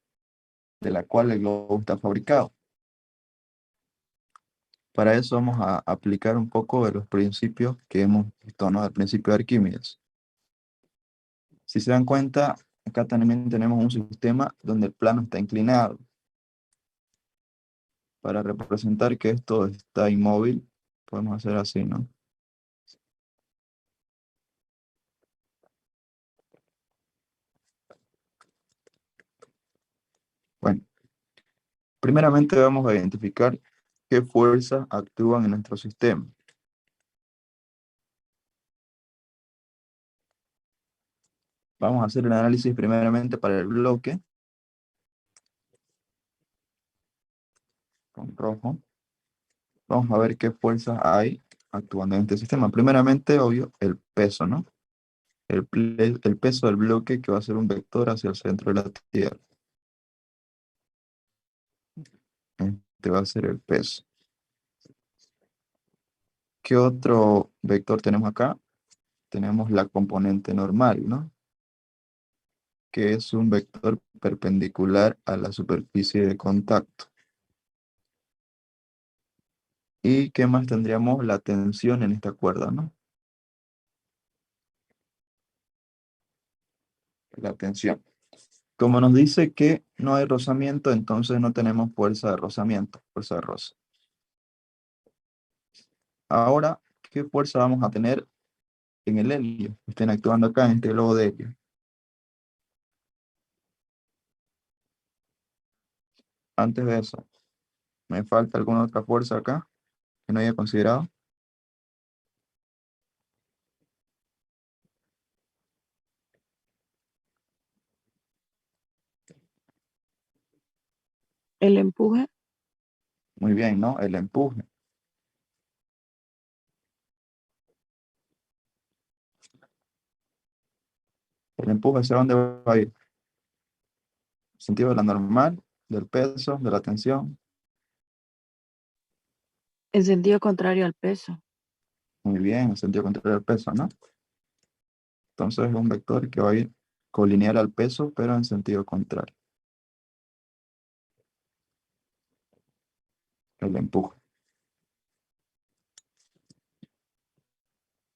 de la cual el globo está fabricado. Para eso vamos a aplicar un poco de los principios que hemos visto, ¿no? Del principio de Arquímedes. Si se dan cuenta, acá también tenemos un sistema donde el plano está inclinado. Para representar que esto está inmóvil, podemos hacer así, ¿no? Bueno, primeramente vamos a identificar qué fuerzas actúan en nuestro sistema. Vamos a hacer el análisis primeramente para el bloque, con rojo. Vamos a ver qué fuerzas hay actuando en este sistema. Primeramente, obvio, el peso, ¿no? El peso del bloque que va a ser un vector hacia el centro de la Tierra. Este va a ser el peso. ¿Qué otro vector tenemos acá? Tenemos la componente normal, ¿no? Que es un vector perpendicular a la superficie de contacto. ¿Y qué más tendríamos? La tensión en esta cuerda, ¿no? La tensión. Como nos dice que no hay rozamiento, entonces no tenemos fuerza de rozamiento, fuerza de roce. Ahora, ¿qué fuerza vamos a tener en el helio? Estén actuando acá en este globo de helio. Antes de eso, ¿me falta alguna otra fuerza acá que no haya considerado? El empuje. Muy bien, ¿no? El empuje. ¿El empuje hacia dónde va a ir? ¿Sentido de la normal, del peso, de la tensión? En sentido contrario al peso. Muy bien, en sentido contrario al peso, ¿no? Entonces es un vector que va a ir colineal al peso, pero en sentido contrario. El empuje.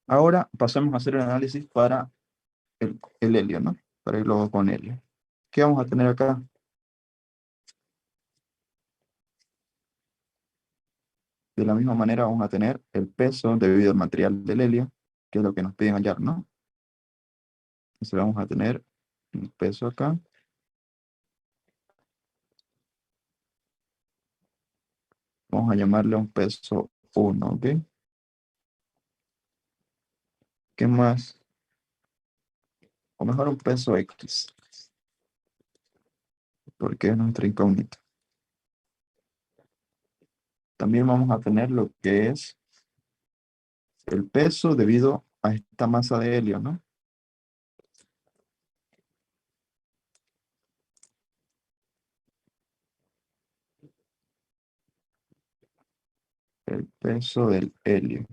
Ahora pasamos a hacer el análisis para el helio, ¿no? Para el globo con helio. ¿Qué vamos a tener acá? De la misma manera vamos a tener el peso debido al material del helio, que es lo que nos piden hallar, ¿no? Entonces vamos a tener un peso acá. Vamos a llamarle un peso 1, ¿ok? ¿Qué más? O mejor un peso X, porque es nuestra incógnita. También vamos a tener lo que es el peso debido a esta masa de helio, ¿no? El peso del helio.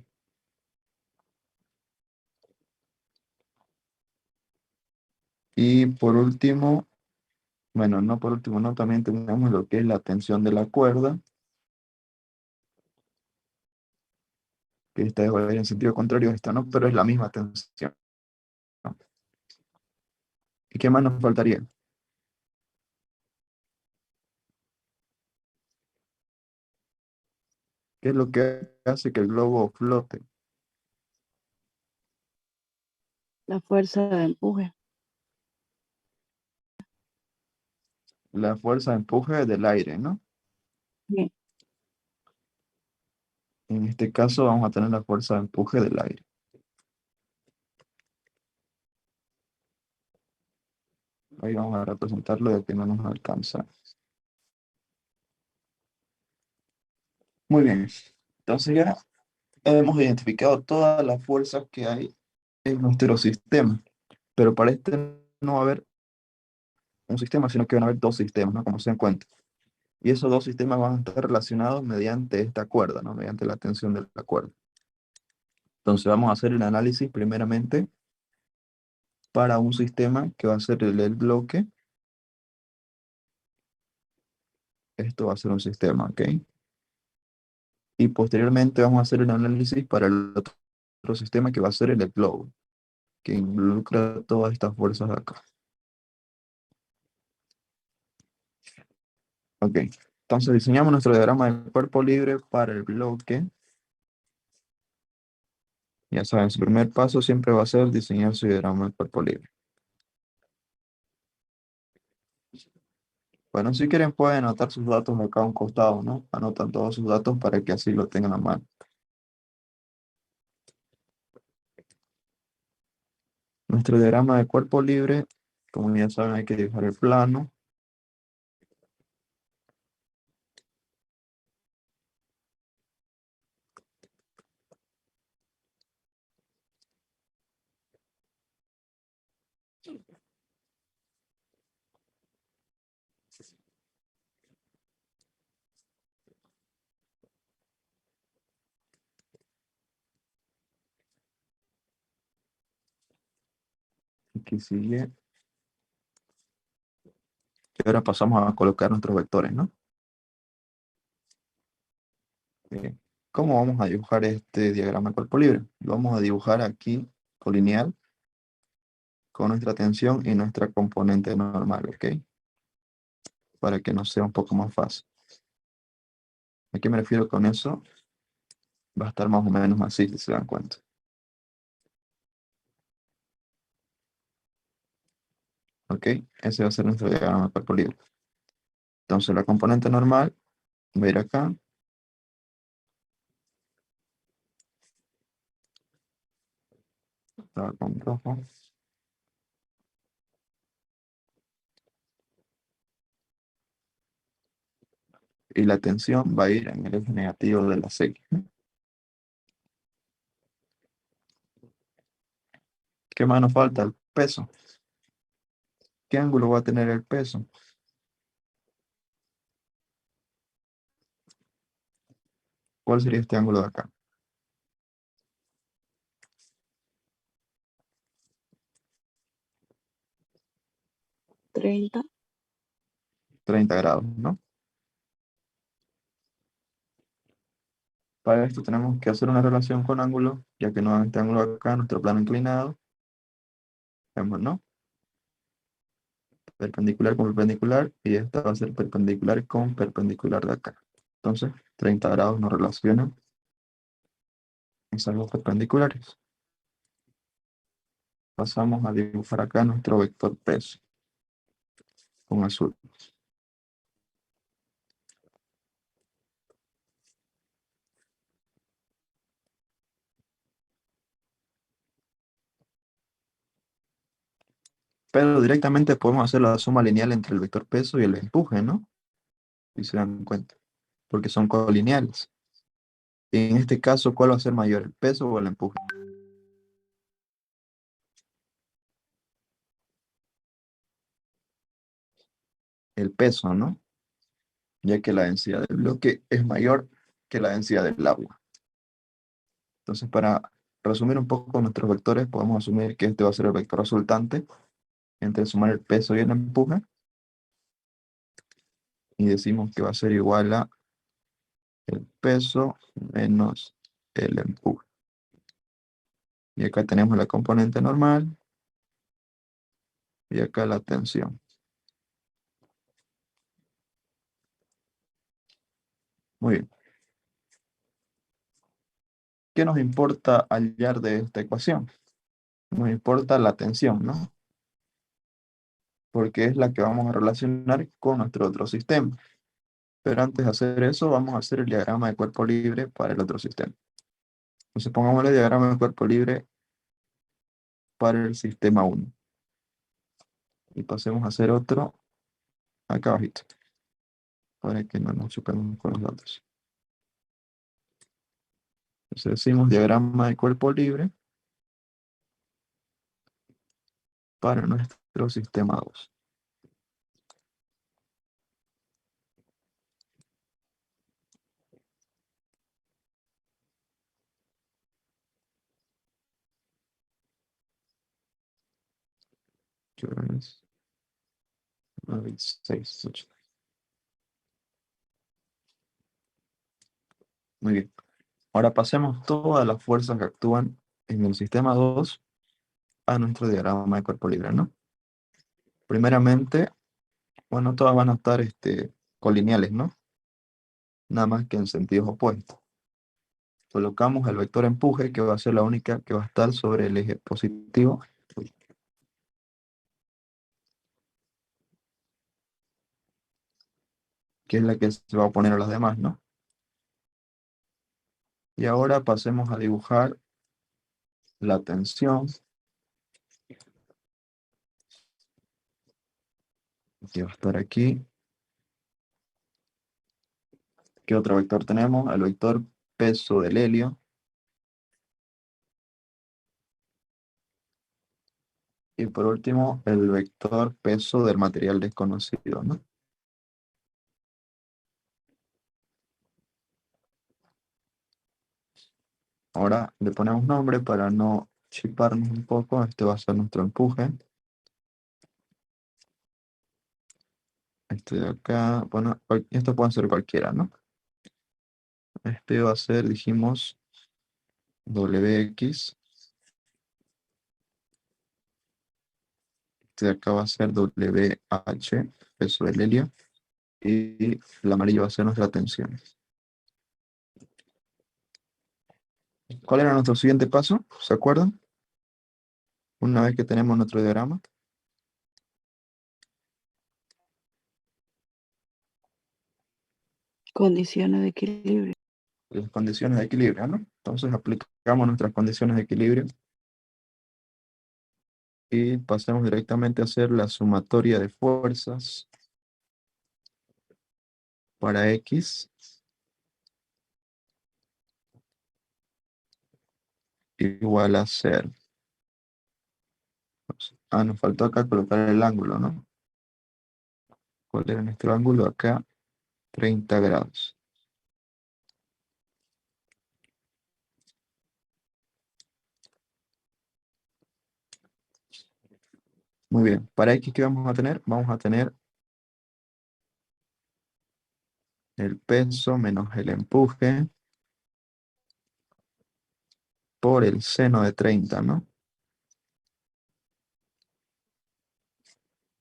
Y por último, bueno, no por último, no, también tenemos lo que es la tensión de la cuerda, que esta va a ir en sentido contrario a esta, ¿no? Pero es la misma tensión. ¿Y qué más nos faltaría? ¿Qué es lo que hace que el globo flote? La fuerza de empuje. La fuerza de empuje del aire, ¿no? Sí. En este caso vamos a tener la fuerza de empuje del aire. Ahí vamos a representarlo de que no nos alcanza. Muy bien. Entonces ya hemos identificado todas las fuerzas que hay en nuestro sistema. Pero para este no va a haber un sistema, sino que van a haber dos sistemas, ¿no? Como se dan cuenta. Y esos dos sistemas van a estar relacionados mediante esta cuerda, ¿no? Mediante la tensión de la cuerda. Entonces vamos a hacer el análisis primeramente para un sistema que va a ser el bloque. Esto va a ser un sistema, ¿ok? Y posteriormente vamos a hacer el análisis para el otro sistema que va a ser el globo, que involucra todas estas fuerzas de acá. Ok, entonces diseñamos nuestro diagrama de cuerpo libre para el bloque. Ya saben, su primer paso siempre va a ser diseñar su diagrama de cuerpo libre. Bueno, si quieren pueden anotar sus datos acá a un costado, ¿no? Anotan todos sus datos para que así lo tengan a mano. Nuestro diagrama de cuerpo libre, como ya saben, hay que dibujar el plano. Aquí sigue. Y ahora pasamos a colocar nuestros vectores, ¿no? Bien. ¿Cómo vamos a dibujar este diagrama de cuerpo libre? Lo vamos a dibujar aquí colineal con nuestra tensión y nuestra componente normal, ¿ok? Para que nos sea un poco más fácil. ¿A qué me refiero con eso? Va a estar más o menos así, si se dan cuenta. ¿Ok? Ese va a ser nuestro diagrama de cuerpo libre. Entonces la componente normal va a ir acá. Estaba con rojo. Y la tensión va a ir en el eje negativo de la X. ¿Qué más nos falta? El peso. ¿Qué ángulo va a tener el peso? ¿Cuál sería este ángulo de acá? 30. 30 grados, ¿no? Para esto tenemos que hacer una relación con ángulo, ya que no hay este ángulo acá, nuestro plano inclinado. Vemos, ¿no? Perpendicular con perpendicular, y esta va a ser perpendicular con perpendicular de acá. Entonces, 30 grados nos relacionan esas dos perpendiculares. Pasamos a dibujar acá nuestro vector peso con azul. Pero directamente podemos hacer la suma lineal entre el vector peso y el empuje, ¿no? Si se dan cuenta, porque son colineales. En este caso, ¿cuál va a ser mayor, el peso o el empuje? El peso, ¿no? Ya que la densidad del bloque es mayor que la densidad del agua. Entonces, para resumir un poco nuestros vectores, podemos asumir que este va a ser el vector resultante entre sumar el peso y el empuje. Y decimos que va a ser igual a el peso menos el empuje. Y acá tenemos la componente normal y acá la tensión. Muy bien. ¿Qué nos importa hallar de esta ecuación? Nos importa la tensión, ¿no? Porque es la que vamos a relacionar con nuestro otro sistema. Pero antes de hacer eso, vamos a hacer el diagrama de cuerpo libre para el otro sistema. Entonces pongamos el diagrama de cuerpo libre para el sistema 1. Y pasemos a hacer otro acá abajito, para que no nos choquemos con los datos. Entonces decimos diagrama de cuerpo libre para nuestro sistema 2. ¿Qué hora es? 9:06, 8. Muy bien. Ahora pasemos todas las fuerzas que actúan en el sistema 2 a nuestro diagrama de cuerpo libre, ¿no? Primeramente, bueno, todas van a estar colineales, ¿no? Nada más que en sentidos opuestos. Colocamos el vector empuje, que va a ser la única que va a estar sobre el eje positivo. Uy. Que es la que se va a oponer a las demás, ¿no? Y ahora pasemos a dibujar la tensión. Que va a estar aquí. ¿Qué otro vector tenemos? El vector peso del helio. Y por último, el vector peso del material desconocido, ¿no? Ahora le ponemos nombre para no chiparnos un poco. Este va a ser nuestro empuje. Este de acá, bueno, esto puede ser cualquiera, ¿no? Este va a ser, dijimos, WX. Este de acá va a ser WH, peso del helio. Y el amarillo va a ser nuestra tensión. ¿Cuál era nuestro siguiente paso? ¿Se acuerdan? Una vez que tenemos nuestro diagrama. Condiciones de equilibrio. Las condiciones de equilibrio, ¿no? Entonces aplicamos nuestras condiciones de equilibrio y pasamos directamente a hacer la sumatoria de fuerzas para X igual a ser. Nos faltó acá colocar el ángulo, ¿no? ¿Cuál era nuestro ángulo? Acá, 30 grados. Muy bien. ¿Para X qué vamos a tener? Vamos a tener el peso menos el empuje por el seno de 30, ¿no?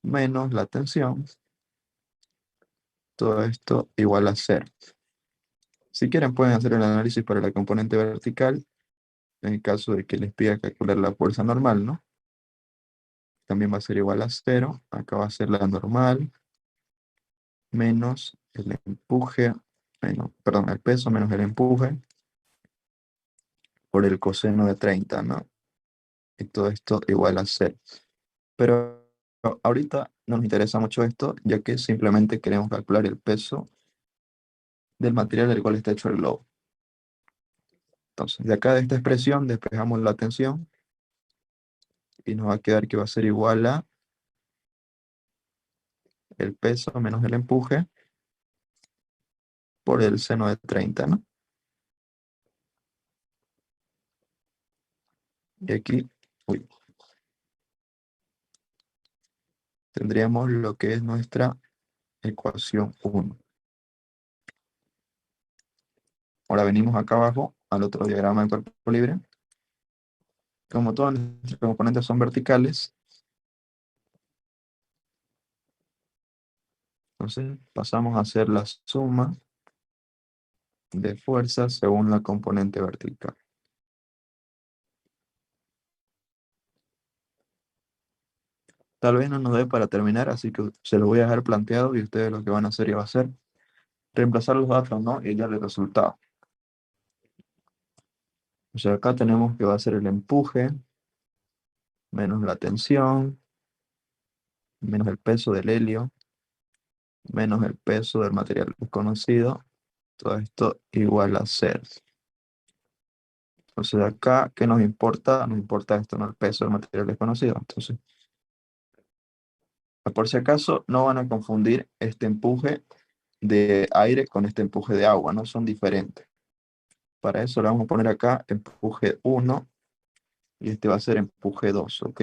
Menos la tensión. Todo esto igual a 0. Si quieren pueden hacer el análisis para la componente vertical, en el caso de que les pida calcular la fuerza normal, ¿no? También va a ser igual a 0. Acá va a ser la normal, menos el empuje, perdón, el peso menos el empuje, por el coseno de 30, ¿no? Y todo esto igual a 0. Pero ahorita no nos interesa mucho esto, ya que simplemente queremos calcular el peso del material del cual está hecho el globo. Entonces, de acá de esta expresión despejamos la tensión y nos va a quedar que va a ser igual a el peso menos el empuje por el seno de 30, ¿no? Y aquí, uy, tendríamos lo que es nuestra ecuación 1. Ahora venimos acá abajo al otro diagrama de cuerpo libre. Como todas nuestras componentes son verticales, entonces pasamos a hacer la suma de fuerzas según la componente vertical. Tal vez no nos dé para terminar, así que se lo voy a dejar planteado y ustedes lo que van a hacer va a ser reemplazar los datos, ¿no? Y ya el resultado. O sea, acá tenemos que va a ser el empuje menos la tensión, menos el peso del helio, menos el peso del material desconocido. Todo esto igual a 0. Entonces acá, ¿qué nos importa? Nos importa esto, ¿no? El peso del material desconocido. Entonces, por si acaso, no van a confundir este empuje de aire con este empuje de agua, ¿no? Son diferentes. Para eso le vamos a poner acá empuje 1 y este va a ser empuje 2, ¿ok?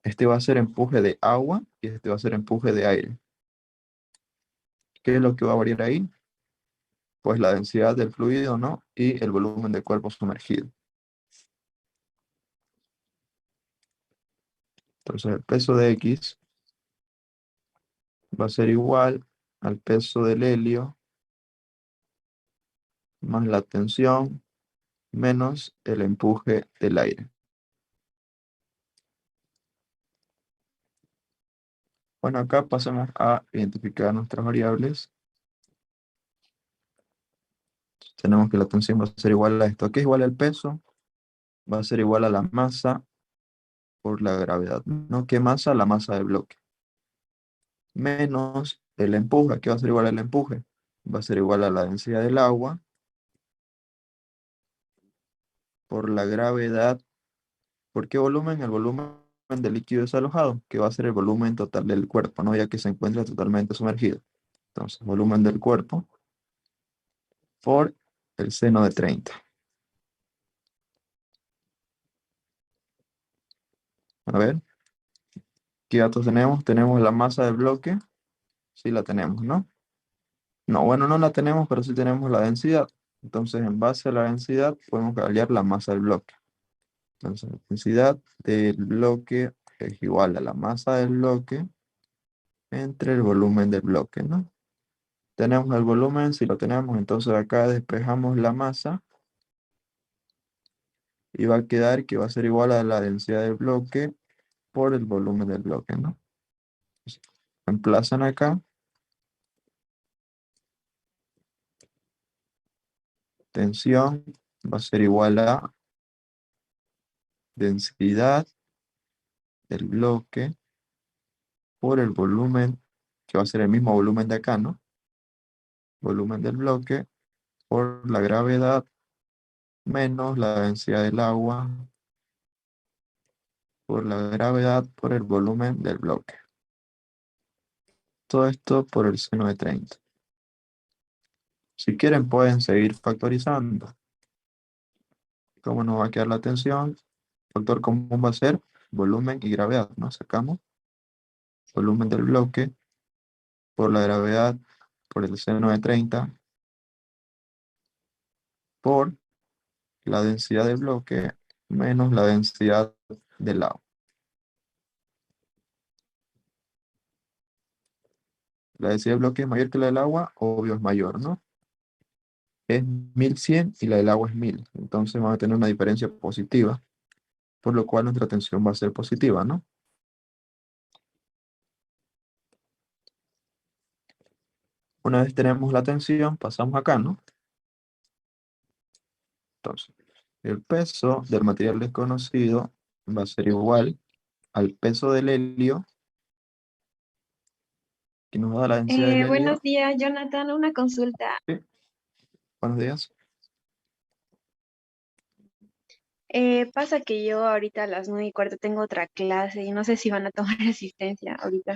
Este va a ser empuje de agua y este va a ser empuje de aire. ¿Qué es lo que va a variar ahí? pues la densidad del fluido, ¿no? Y el volumen del cuerpo sumergido. Entonces el peso de X va a ser igual al peso del helio más la tensión menos el empuje del aire. Bueno, acá pasemos a identificar nuestras variables. Tenemos que la tensión va a ser igual a esto. ¿Qué es igual al peso? Va a ser igual a la masa por la gravedad, ¿no? ¿Qué masa? La masa del bloque. Menos el empuje. ¿Qué va a ser igual al empuje? Va a ser igual a la densidad del agua por la gravedad. ¿Por qué volumen? El volumen del líquido desalojado, que va a ser el volumen total del cuerpo, ¿no? Ya que se encuentra totalmente sumergido. Entonces, volumen del cuerpo por el seno de 30. A ver, ¿qué datos tenemos? Tenemos la masa del bloque. Sí la tenemos, ¿no? No, bueno, no la tenemos, pero sí tenemos la densidad. Entonces, en base a la densidad, podemos calcular la masa del bloque. Entonces, la densidad del bloque es igual a la masa del bloque entre el volumen del bloque, ¿no? Tenemos el volumen, si lo tenemos, entonces acá despejamos la masa y va a quedar que va a ser igual a la densidad del bloque por el volumen del bloque, ¿no? Entonces, reemplazan acá. Tensión va a ser igual a densidad del bloque por el volumen, que va a ser el mismo volumen de acá, ¿no? Volumen del bloque por la gravedad menos la densidad del agua por la gravedad por el volumen del bloque. Todo esto por el seno de 30. Si quieren pueden seguir factorizando. ¿Cómo nos va a quedar la tensión? Factor común va a ser volumen y gravedad, ¿no? Sacamos volumen del bloque por la gravedad por el seno de 30 por la densidad del bloque menos la densidad del agua. La densidad del bloque es mayor que la del agua, obvio es mayor, ¿no? Es 1100 y la del agua es 1000. Entonces vamos a tener una diferencia positiva, por lo cual nuestra tensión va a ser positiva, ¿no? Una vez tenemos la tensión, pasamos acá, ¿no? Entonces, el peso del material desconocido va a ser igual al peso del helio, que nos da la densidad del helio. Buenos días, Jonathan. Una consulta. Sí. Buenos días. Pasa que yo ahorita a las 9:15 tengo otra clase y no sé si van a tomar asistencia ahorita.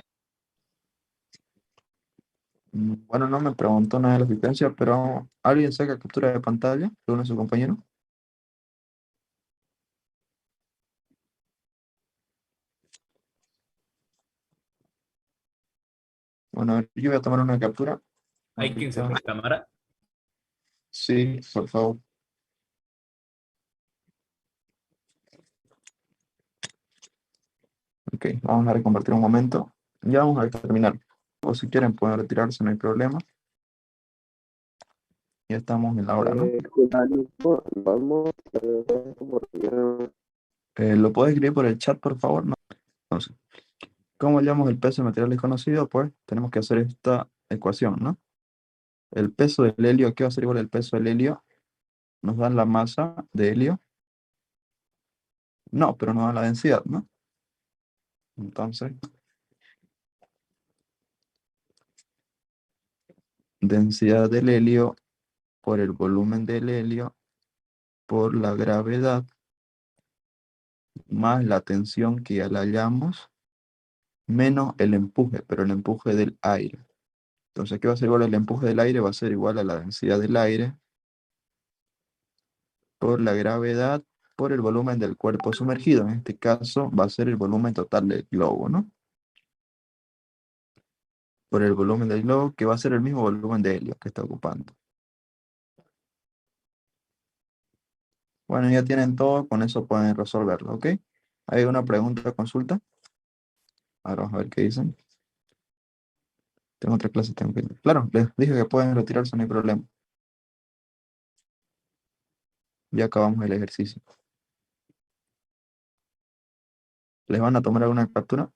Bueno, no me preguntó nada de la asistencia, pero ¿alguien saca captura de pantalla? ¿Uno de sus compañeros? Bueno, a ver, yo voy a tomar una captura. ¿Hay quien se mi cámara? Sí, por favor. Ok, vamos a recompartir un momento. Ya vamos a terminar. O si quieren pueden retirarse, no hay problema. Ya estamos en la hora, ¿no? ¿Lo puedes escribir por el chat, por favor? No. Entonces, ¿cómo hallamos el peso de material desconocido? Pues tenemos que hacer esta ecuación, ¿no? El peso del helio, ¿qué va a ser igual al peso del helio? Nos dan la masa de helio. No, pero nos dan la densidad, ¿no? Entonces, densidad del helio por el volumen del helio por la gravedad más la tensión que ya la hallamos menos el empuje, pero el empuje del aire. Entonces, ¿qué va a ser igual al empuje del aire? Va a ser igual a la densidad del aire por la gravedad por el volumen del cuerpo sumergido. En este caso va a ser el volumen total del globo, ¿no? Por el volumen del globo, que va a ser el mismo volumen de helio que está ocupando. Bueno, ya tienen todo, con eso pueden resolverlo, ¿ok? ¿Hay una pregunta, consulta? Ahora vamos a ver qué dicen. Tengo otra clase, tengo que ir. Claro, les dije que pueden retirarse, no hay problema. Ya acabamos el ejercicio. ¿Les van a tomar alguna captura?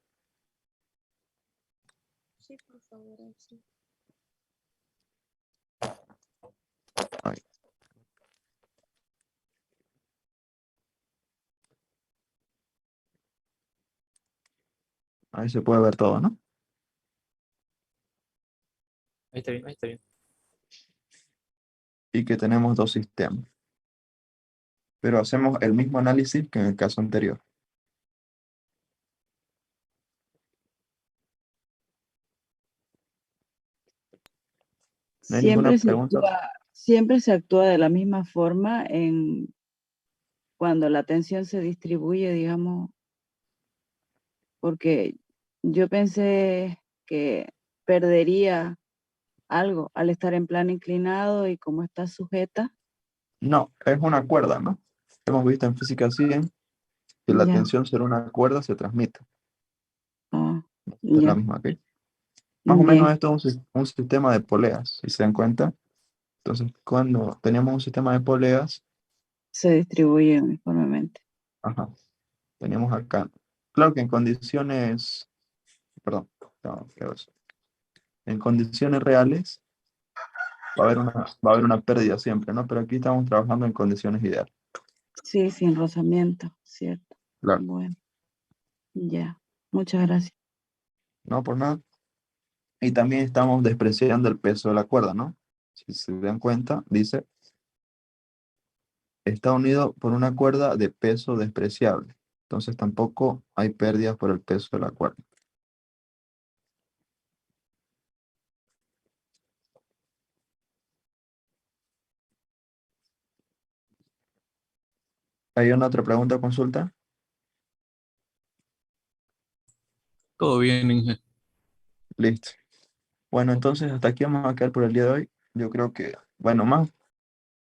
Sí, por favor, sí. Ay, ahí se puede ver todo, ¿no? Ahí está bien, ahí está bien. Y que tenemos dos sistemas. Pero hacemos el mismo análisis que en el caso anterior. ¿No hay ninguna pregunta? Siempre se actúa de la misma forma cuando la atención se distribuye, digamos, porque yo pensé que perdería algo al estar en plano inclinado y como está sujeta. No, es una cuerda, ¿no? Hemos visto en física 100 que la Ya, tensión sobre una cuerda se transmite. ah, Es la ya, misma, ¿ok? Más o menos bien, esto es un sistema de poleas, si se dan cuenta. Entonces, cuando teníamos un sistema de poleas, se distribuye uniformemente. ajá, teníamos acá. Claro que en condiciones, perdón, no, ¿qué hago eso? En condiciones reales va a haber una pérdida siempre, ¿no? Pero aquí estamos trabajando en condiciones ideales. Sí, sin rozamiento, cierto. Claro, Bueno, ya, muchas gracias. no por nada. Y también estamos despreciando el peso de la cuerda, ¿no? Si se dan cuenta, dice, está unido por una cuerda de peso despreciable. Entonces tampoco hay pérdidas por el peso de la cuerda. ¿Hay una otra pregunta o consulta? Todo bien, Inge. Listo. Bueno, entonces hasta aquí vamos a quedar por el día de hoy. Yo creo que, bueno, más